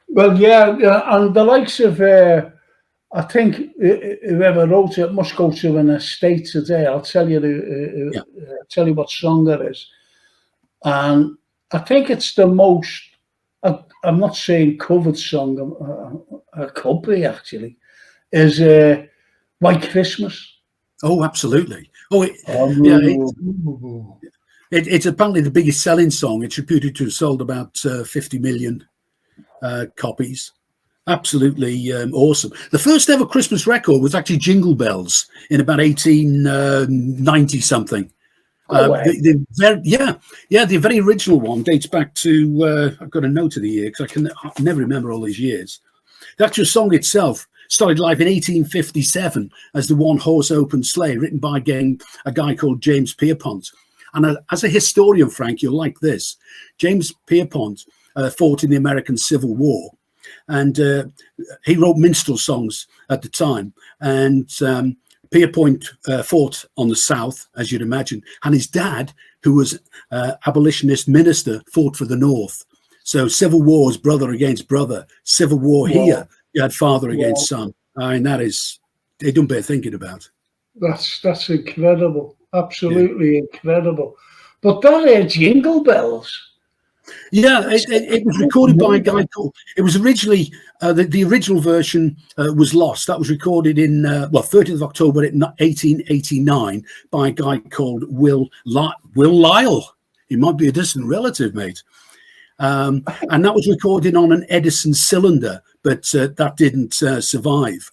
Well, and the likes of, I think whoever wrote it must go to an estate today. I'll tell you tell you what song it is. And I think it's the most, I'm not saying covered song, it could be actually, is White Christmas. Oh, absolutely. Oh, it's apparently the biggest selling song. It's reputed to have sold about 50 million copies. Absolutely awesome. The first ever Christmas record was actually Jingle Bells in about 1890 something. The very original one dates back to, I've got a note of the year because I can never remember all these years. The actual song itself started live in 1857 as the One Horse Open Sleigh, written by a guy called James Pierpont. And as a historian, Frank, you'll like this. James Pierpont fought in the American Civil War, and he wrote minstrel songs at the time. And Pierpont fought on the south, as you'd imagine, and his dad, who was abolitionist minister, fought for the north. So civil wars, brother against brother. Civil war here, you had father against son. I mean, they don't bear thinking about. That's incredible. Absolutely incredible. But that Jingle Bells. Yeah, it was recorded by a guy called. It was originally the original version was lost. That was recorded in 30th of October 1889 by a guy called Will Lyle. He might be a distant relative, mate. And that was recorded on an Edison cylinder, but that didn't survive.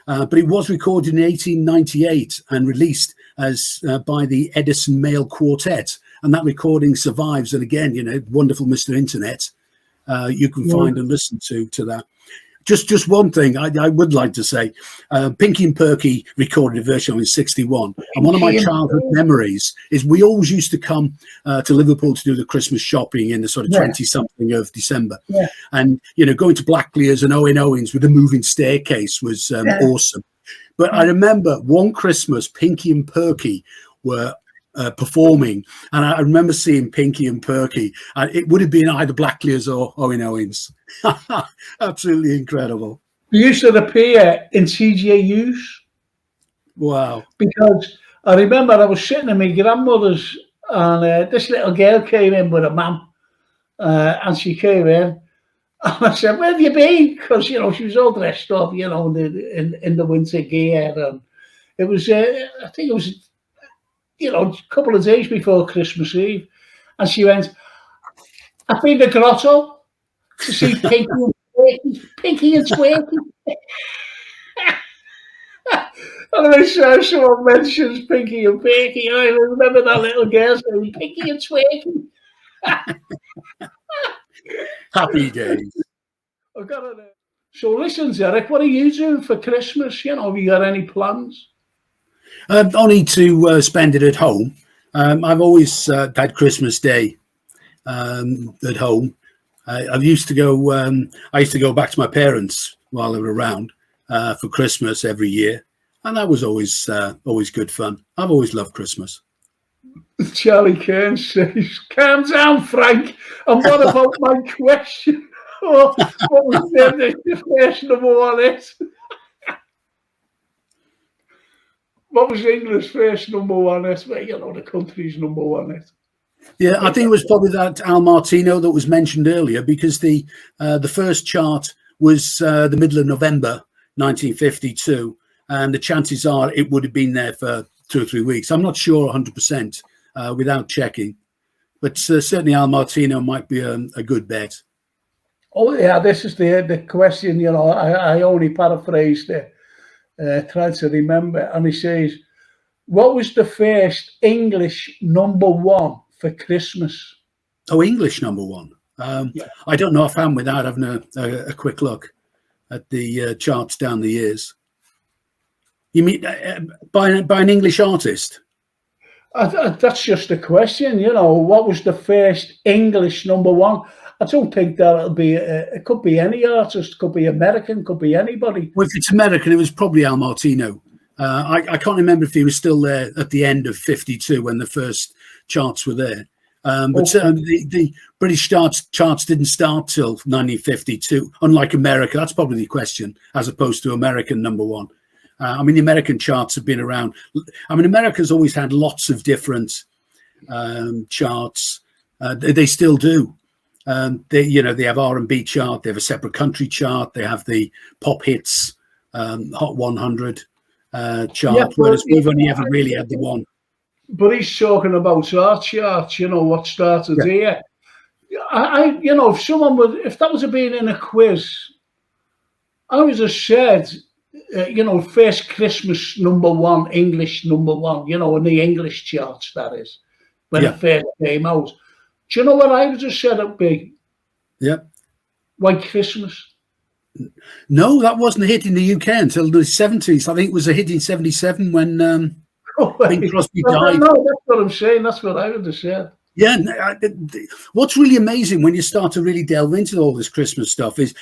But it was recorded in 1898 and released as by the Edison Male Quartet. And that recording survives. And again, wonderful Mr. Internet, you can find and listen to that. Just one thing I would like to say, Pinky and Perky recorded a version in '61. And one of my childhood memories is we always used to come to Liverpool to do the Christmas shopping in the sort of 20-something of December. Yeah. And, going to Blacklears and Owen Owens with a moving staircase was awesome. But I remember one Christmas, Pinky and Perky were performing, and I remember seeing Pinky and Perky, and it would have been either Blacklears or Owen Owens. Absolutely incredible. They used to appear in CJUs. Wow. Because I remember I was sitting in my grandmother's, and this little girl came in with a mum, and she came in, and I said, "Where have you been?" Because she was all dressed up, in the winter gear, and it was I think it was a couple of days before Christmas Eve, and she went, "I've been to Grotto to see Pinky and Twinkie." And I saw someone mentions Pinky and Perky. I remember that little girl saying Pinky and Twinkie. Happy days. I've got it. So listen, Derek, what are you doing for Christmas? Have you got any plans? Only to spend it at home. I've always had Christmas Day at home. I used to go back to my parents while they were around for Christmas every year, and that was always good fun. I've always loved Christmas. Charlie Kern says, "Calm down, Frank. And what about my question? What was the first number one hit? What was England's first number one hit? The country's number one hit." Yeah, I think it was probably that Al Martino that was mentioned earlier, because the first chart was the middle of November 1952, and the chances are it would have been there for 2 or 3 weeks. I'm not sure 100% without checking, but certainly Al Martino might be a good bet. Oh yeah, this is the question. I only paraphrased it. Trying to remember, and he says, "What was the first English number one for Christmas?" Oh, English number one. I don't know offhand without having a quick look at the charts down the years. You mean by an English artist? That's just a question. What was the first English number one? I don't think that it'll be. It could be any artist. Could be American. Could be anybody. Well, if it's American, it was probably Al Martino. I can't remember if he was still there at the end of '52 when the first charts were there. But the British charts didn't start till 1952. Unlike America, that's probably the question, as opposed to American number one. The American charts have been around. America's always had lots of different charts. They still do. They have R&B chart. They have a separate country chart. They have the pop hits, Hot 100 chart. Whereas we've only ever really had the one. But he's talking about our charts. What started here. If that was being in a quiz, I would have said, first Christmas number one, English number one. In the English charts, that is, when it first came out. Do you know what I would have said it'd be? Yeah. White Christmas. No, that wasn't a hit in the UK until the 70s. I think it was a hit in 77 when Bing Crosby died. No, that's what I'm saying. That's what I would have said. Yeah. What's really amazing when you start to really delve into all this Christmas stuff is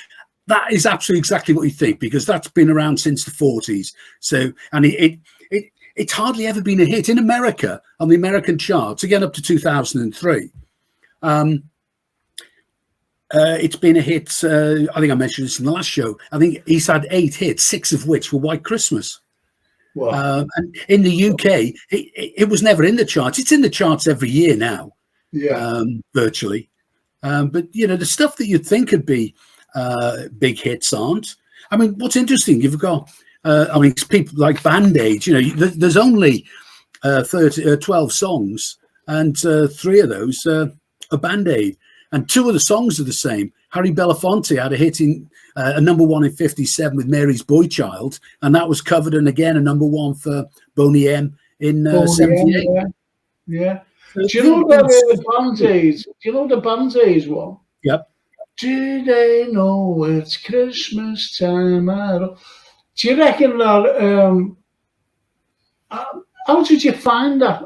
that is absolutely exactly what you think, because that's been around since the 40s. So, and it it's hardly ever been a hit in America on the American charts, again up to 2003. It's been a hit. I think I mentioned this in the last show. I think he's had 8 hits, 6 of which were White Christmas. Wow. And in the UK, it was never in the charts. It's in the charts every year now, virtually. But, you know, the stuff that you'd think would be big hits aren't. I mean, what's interesting, you've got, I mean, people like Band Aid, you know, there's only 12 songs, and 3 of those are Band Aid. And 2 of the songs are the same. Harry Belafonte had a hit in a #1 in '57 with Mary's Boy Child, and that was covered, and again a #1 for Boney M in '78. Yeah. Do you know the Band Aid? Do you know the Band Aid one? Yep. Do they know it's Christmas time? Do you reckon that? How did you find that?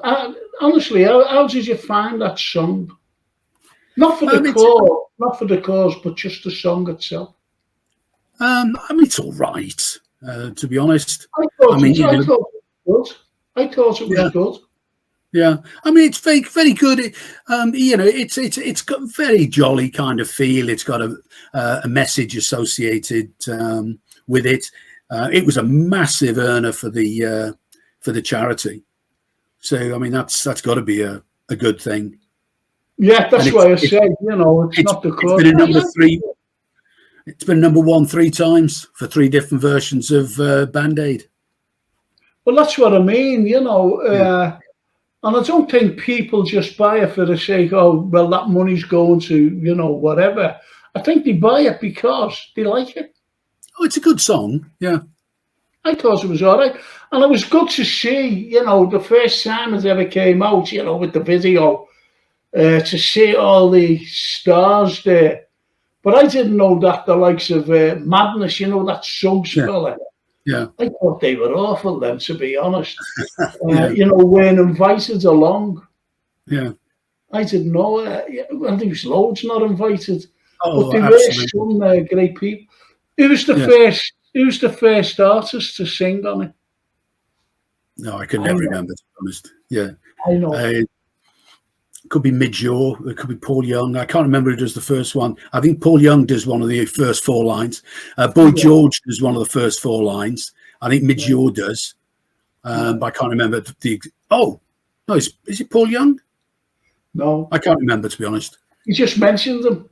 Honestly, how did you find that song? Not for the cause, but just the song itself. I mean, it's all right, to be honest. I thought it was good. Yeah, I mean, it's very, very good. You know, it's got a very jolly kind of feel. It's got a message associated with it. It was a massive earner for the charity. So, I mean, that's got to be a good thing. Yeah, that's why I said, you know, it's not the cause. It's been a #3. It's been #1 3 times for 3 different versions of Band Aid. Well, that's what I mean, you know. And I don't think people just buy it for the sake of, well, that money's going to, you know, whatever. I think they buy it because they like it. Oh, it's a good song, yeah. I thought it was all right. And it was good to see, you know, the first time it ever came out, you know, with the video, to see all the stars there. But I didn't know that the likes of Madness, you know, that Suggs fella. Yeah. I thought they were awful then, to be honest. You know, weren't invited along. Yeah. I didn't know. And there was loads not invited. Oh, but there absolutely. were some great people. Who was the first artist to sing on it? No, I can never remember, to be honest. Yeah. I know. It could be Midge Ure, it could be Paul Young. I can't remember who does the first one. I think Paul Young does one of the first 4 lines. Boy George does one of the first 4 lines. I think Midge Ure does. But I can't remember no, is it Paul Young? No. I can't remember, to be honest. You just mentioned them.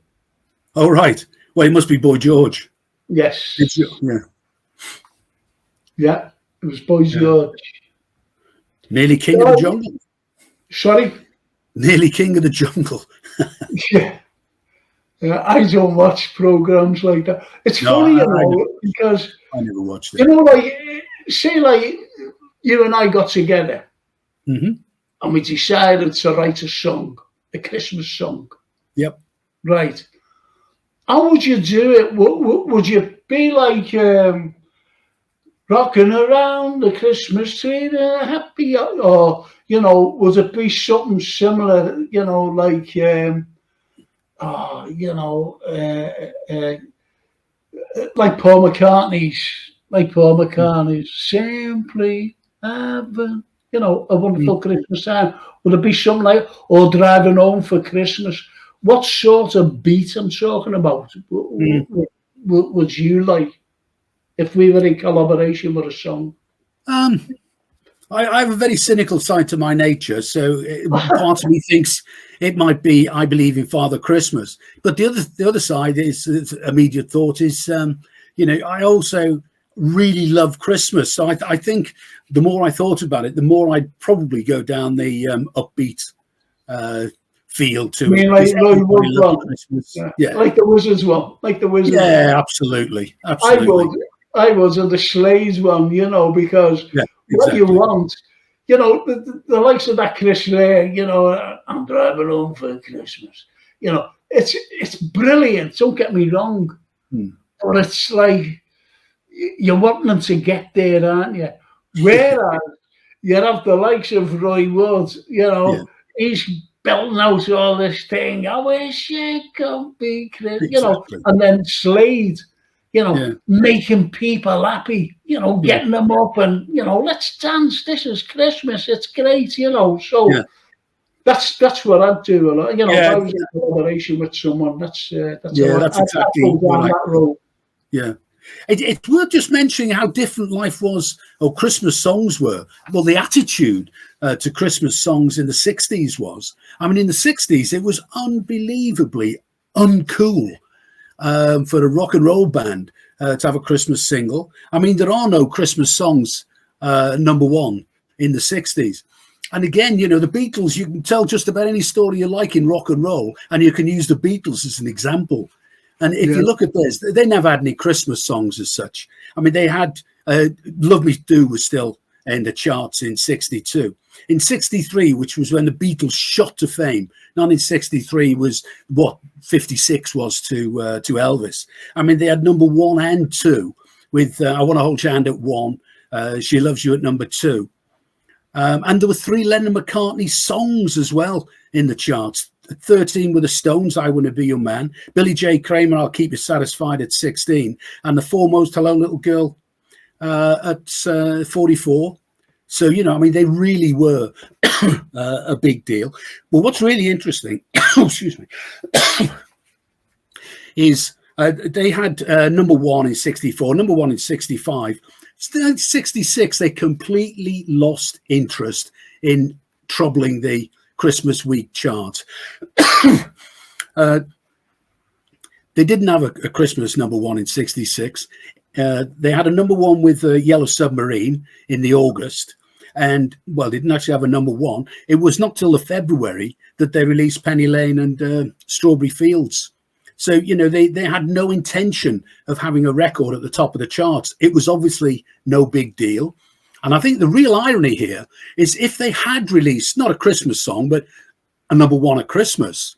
Oh, right. Well, it must be Boy George. Yes. Yeah. Yeah, it was Boy George. Nearly King of the Jungle. Sorry? Nearly King of the Jungle. Yeah. I don't watch programs like that. It's funny, you know, because I never watched it. You know, like, say, like, you and I got together, and we decided to write a song, a Christmas song. Yep. Right. How would you do it? Would you be like rocking around the Christmas tree, happy, or you know, would it be something similar? You know, like like Paul McCartney's Simply Having, you know, a Wonderful Christmas Time. Would it be something like, or Driving Home for Christmas? What sort of beat I'm talking about would you like if we were in collaboration with a song? I have a very cynical side to my nature, so part of me thinks it might be I Believe in Father Christmas. But the other side is immediate thought is, you know, I also really love Christmas. So I think the more I thought about it, the more I'd probably go down the upbeat feel to it. Like the Wizards one, Yeah, absolutely. I was in the Sleighs one, you know, because what you want, you know, the likes of that Christmas, you know, I'm driving home for Christmas. You know, it's brilliant. Don't get me wrong, but it's like you're wanting them to get there, aren't you? Whereas you have the likes of Roy Wood, you know, he's belting out all this thing. I wish it could be Christmas, you know, and then Slade, you know, making people happy, you know, getting them up and, you know, let's dance. This is Christmas. It's great, you know. So that's what I'd do a lot. You know, if I was in collaboration with someone, that's exactly what that road. Yeah. It's worth just mentioning how different life was, or Christmas songs were. Well, the attitude to Christmas songs in the 60s was, I mean, in the 60s, it was unbelievably uncool for a rock and roll band to have a Christmas single. I mean, there are no Christmas songs #1 in the 60s. And again, you know, the Beatles, you can tell just about any story you like in rock and roll, and you can use the Beatles as an example. And if you look at this, they never had any Christmas songs as such. I mean, they had Love Me Do was still in the charts in 62. In 63, which was when the Beatles shot to fame, 1963 was what 56 was to Elvis. I mean, they had #1 and 2 with I Want to Hold Your Hand at 1, She Loves You at #2. And there were 3 Lennon-McCartney songs as well in the charts. 13 with the Stones, I Want to Be Your Man. Billy J. Kramer, I'll Keep You Satisfied at 16. And the foremost, Hello Little Girl at 44. So, you know, I mean, they really were a big deal. But what's really interesting, excuse me, is they had #1 in 64, #1 in 65. Still in 66, they completely lost interest in troubling the Christmas week chart. They didn't have a Christmas #1 in 66. They had a #1 with Yellow Submarine in the August. And, well, they didn't actually have a #1. It was not till the February that they released Penny Lane and Strawberry Fields. So, you know, they had no intention of having a record at the top of the charts. It was obviously no big deal. And I think the real irony here is if they had released not a Christmas song, but a #1 at Christmas,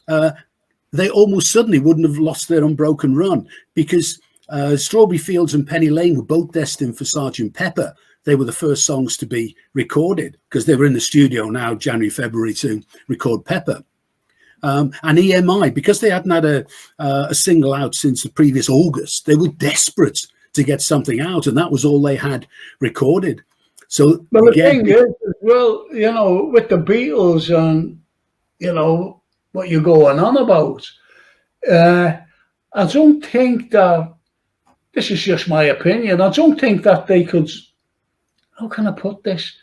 they almost suddenly wouldn't have lost their unbroken run, because Strawberry Fields and Penny Lane were both destined for Sgt. Pepper. They were the first songs to be recorded because they were in the studio now, January, February, to record Pepper. And EMI, because they hadn't had a single out since the previous August, they were desperate to get something out, and that was all they had recorded. So, well, the thing is, well, you know, with the Beatles and, you know, what you're going on about, I don't think that, this is just my opinion, I don't think that they could, how can I put this?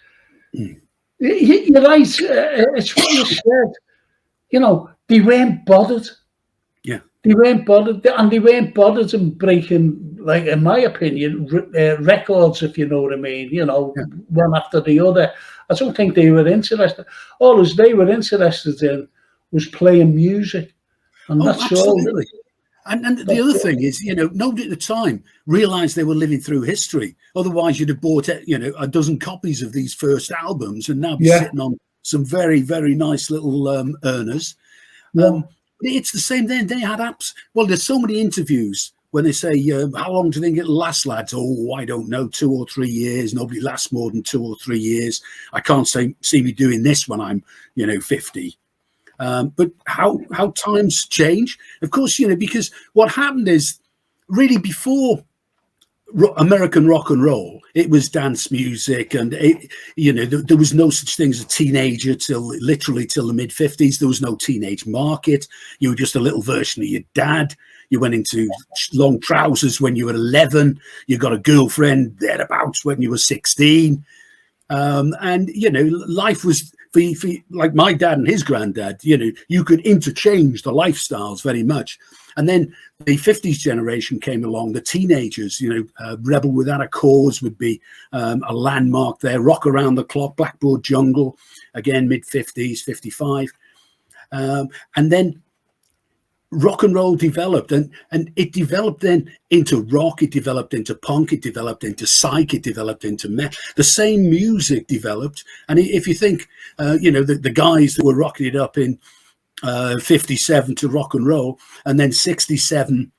You're right, it's what you said. You know, they weren't bothered. Yeah. They weren't bothered. And they weren't bothered in breaking, like, in my opinion, records, if you know what I mean, you know, one after the other. I don't think they were interested. All they were interested in was playing music. And that's absolutely. all. And the other thing is, you know, nobody at the time realized they were living through history. Otherwise, you'd have bought, you know, a dozen copies of these first albums and now be sitting on some very, very nice little earners. It's the same then. They had apps. Well, there's so many interviews when they say, how long do you think it'll last, lads? Oh, I don't know, 2 or 3 years. Nobody lasts more than 2 or 3 years. I can't see me doing this when I'm, you know, 50. But how times change, of course, you know, because what happened is really before American rock and roll, it was dance music, and you know, there was no such thing as a teenager till the mid 50s. There was no teenage market. You were just a little version of your dad. You went into long trousers when you were 11. You got a girlfriend thereabouts when you were 16. And you know, life was for like my dad and his granddad. You know, you could interchange the lifestyles very much. And then the 50s generation came along, the teenagers, you know, Rebel Without a Cause would be a landmark there, Rock Around the Clock, Blackboard Jungle, again, mid-50s, 55. And then rock and roll developed, and it developed then into rock, it developed into punk, it developed into psych, it developed into metal. The same music developed. And if you think, you know, the guys that were rocking it up in 57 to rock and roll, and then 67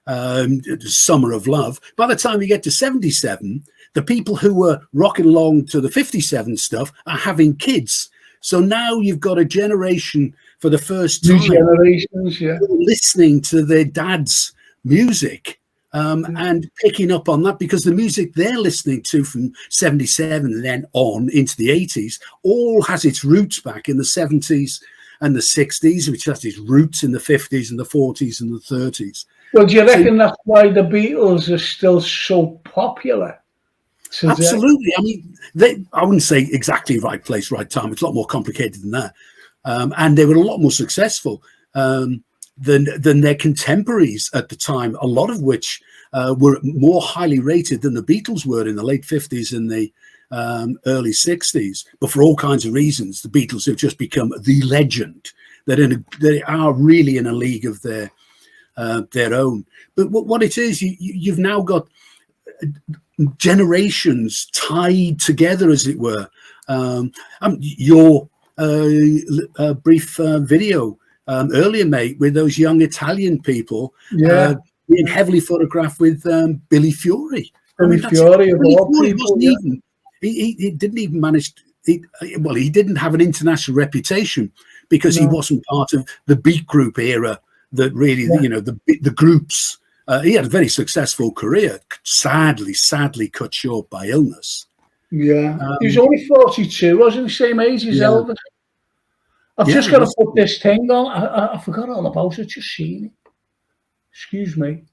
Summer of Love, by the time you get to 77, the people who were rocking along to the 57 stuff are having kids. So now you've got a generation for the first time generations, listening to their dad's music, and picking up on that, because the music they're listening to from 77 and then on into the 80s all has its roots back in the 70s and the 60s, which has its roots in the 50s and the 40s and the 30s. Well, do you reckon that's why the Beatles are still so popular today? Absolutely. I mean, I wouldn't say exactly right place, right time. It's a lot more complicated than that. And they were a lot more successful than their contemporaries at the time, a lot of which were more highly rated than the Beatles were in the late 50s and the early 60s. But for all kinds of reasons, the Beatles have just become the legend. They are really in a league of their own. But what it is, you've now got generations tied together, as it were. Your brief video earlier, mate, with those young Italian people being heavily photographed with Billy Fury. Fury of all people. He didn't even manage. He didn't have an international reputation because he wasn't part of the beat group era. That really, the groups. He had a very successful career, sadly cut short by illness. Yeah, he was only 42, wasn't he? Same age as Elvis. I've just got to put this thing on. I forgot all about it. Just seen it. Excuse me.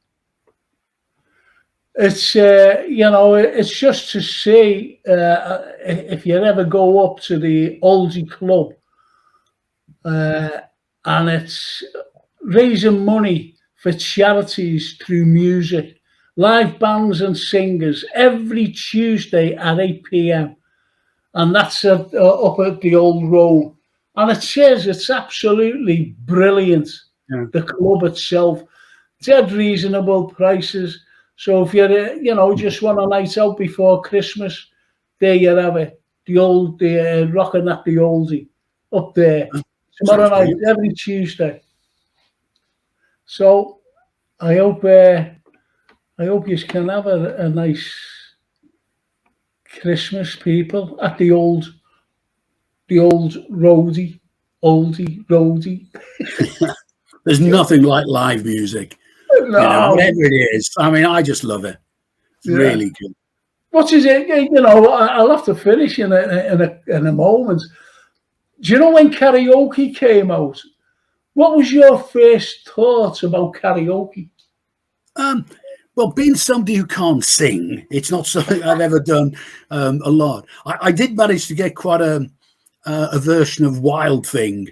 It's it's just to see if you ever go up to the Oldie Club, and it's raising money for charities through music, live bands and singers every Tuesday at 8 p.m. And that's up at the Old Road. And it says it's absolutely brilliant. Yeah. The club itself, dead reasonable prices. So if you're, just want a night out before Christmas, there you have it. The Rockin' at the Oldie up there. Tomorrow night, every Tuesday. So I hope you can have a nice Christmas, people, at the old oldie roadie. There's nothing like live music. No. Whatever it is. I mean, I just love it. It's really good. What is it? I'll have to finish in a moment. Do you know when karaoke came out? What was your first thoughts about karaoke? Well, being somebody who can't sing, it's not something I've ever done a lot. I did manage to get quite a version of Wild Thing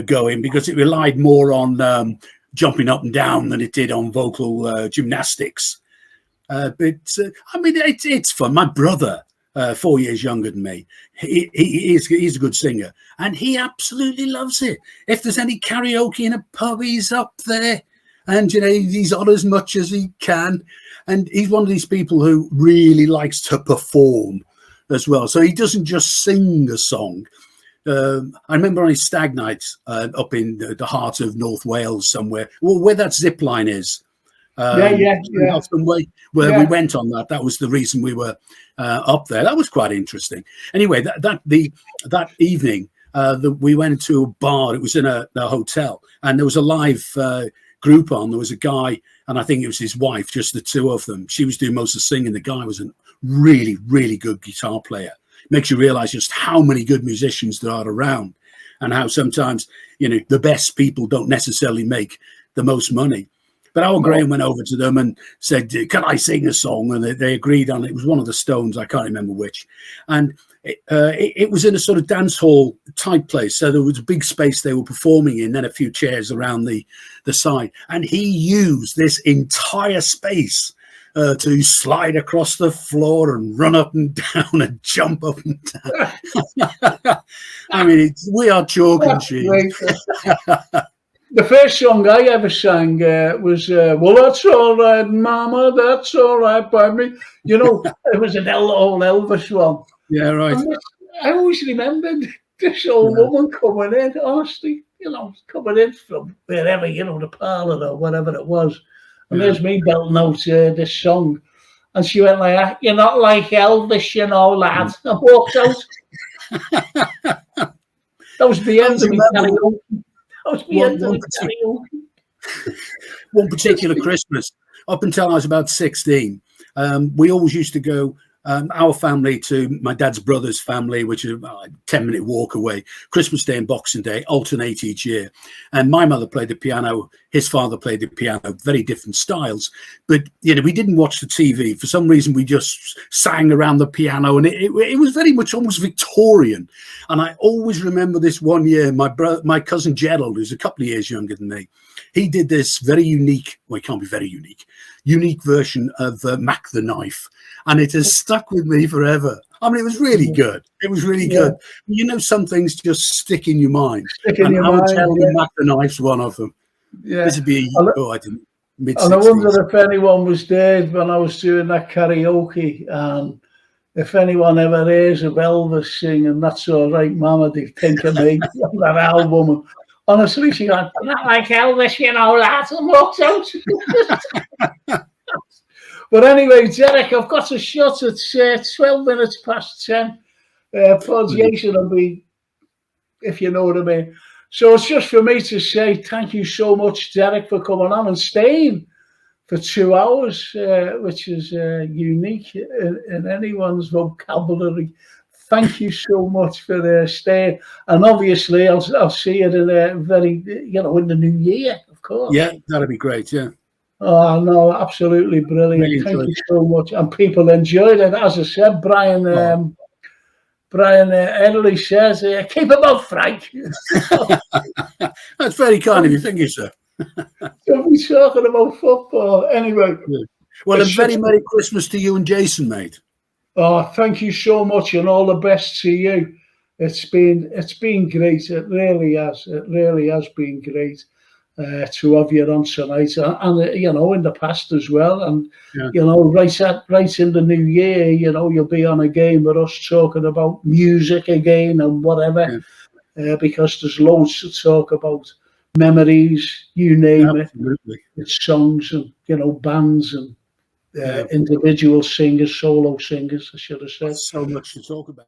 going, because it relied more on jumping up and down than it did on vocal gymnastics. But I mean, it's fun. My brother, 4 years younger than me, he's a good singer, and he absolutely loves it. If there's any karaoke in a pub, he's up there, and he's on as much as he can. And he's one of these people who really likes to perform as well. So he doesn't just sing a song. I remember on his stag nights up in the heart of North Wales somewhere, where that zip line is. Where we went on that. That was the reason we were up there. That was quite interesting. Anyway, that evening that we went to a bar. It was in a hotel, and there was a live group on. There was a guy, and I think it was his wife, just the two of them. She was doing most of the singing. The guy was a really, really good guitar player. Makes you realize just how many good musicians there are around, and how sometimes the best people don't necessarily make the most money. But Howard Graham went over to them and said, "Can I sing a song?" And they agreed on it. It was one of the Stones, I can't remember which. And it was in a sort of dance hall type place, so there was a big space they were performing in, then a few chairs around the side, and he used this entire space to slide across the floor and run up and down and jump up and down. I mean, we are chalk and cheese. The first song I ever sang was, "Well, that's all right, Mama, that's all right by me." It was an old Elvis one. Yeah, right. And I always remembered this old woman coming in, honestly, coming in from wherever, the parlour or whatever it was. And there's me belting out this song. And she went like that, "You're not like Elvis, lad." And walked out. That was the end of me karaoke. That was the end of me karaoke. One particular Christmas, up until I was about 16, we always used to go, our family to my dad's brother's family, which is a 10-minute walk away. Christmas Day and Boxing Day alternate each year. And my mother played the piano. His father played the piano, very different styles. But, you know, we didn't watch the TV. For some reason, we just sang around the piano. And it was very much almost Victorian. And I always remember this one year, my cousin Gerald, who's a couple of years younger than me, he did this very unique, well, it can't be very unique version of Mac the Knife. And it has stuck with me forever. I mean, it was really good. It was really good. You know, some things just stick in your mind. And I would tell you Mac the Knife's one of them. Yeah. This would be, I didn't, mid-60s. And I wonder if anyone was there when I was doing that karaoke. And if anyone ever hears of Elvis singing That's All Right, Mama, they think of me on that album. And honestly, she got, not like Elvis, you know, that, and walks out. But anyway, Derek, I've got a shot at 12 minutes past 10. Poor Jason will be, if you know what I mean. So it's just for me to say thank you so much, Derek, for coming on and staying for 2 hours, which is unique in anyone's vocabulary. Thank you so much for staying. And obviously, I'll see you in a very, you know, in the new year, of course. Yeah, that'd be great, yeah. Oh, no, absolutely brilliant. Really Thank you so much. And people enjoyed it. As I said, Brian Edley says, keep him up, Frank. That's very kind of you. Thank you, sir. Don't be talking about football. Anyway. Yeah. Well, a very Merry Christmas to you and Jason, mate. Oh, thank you so much, and all the best to you. It's been great. It really has. It really has been great. To have you on tonight, and you know, in the past as well, and you know, right in the new year, you know, you'll be on again with us talking about music again and whatever, because there's loads to talk about, memories, you name it, it's songs and, you know, bands and individual singers, solo singers, I should have said. So much to talk about.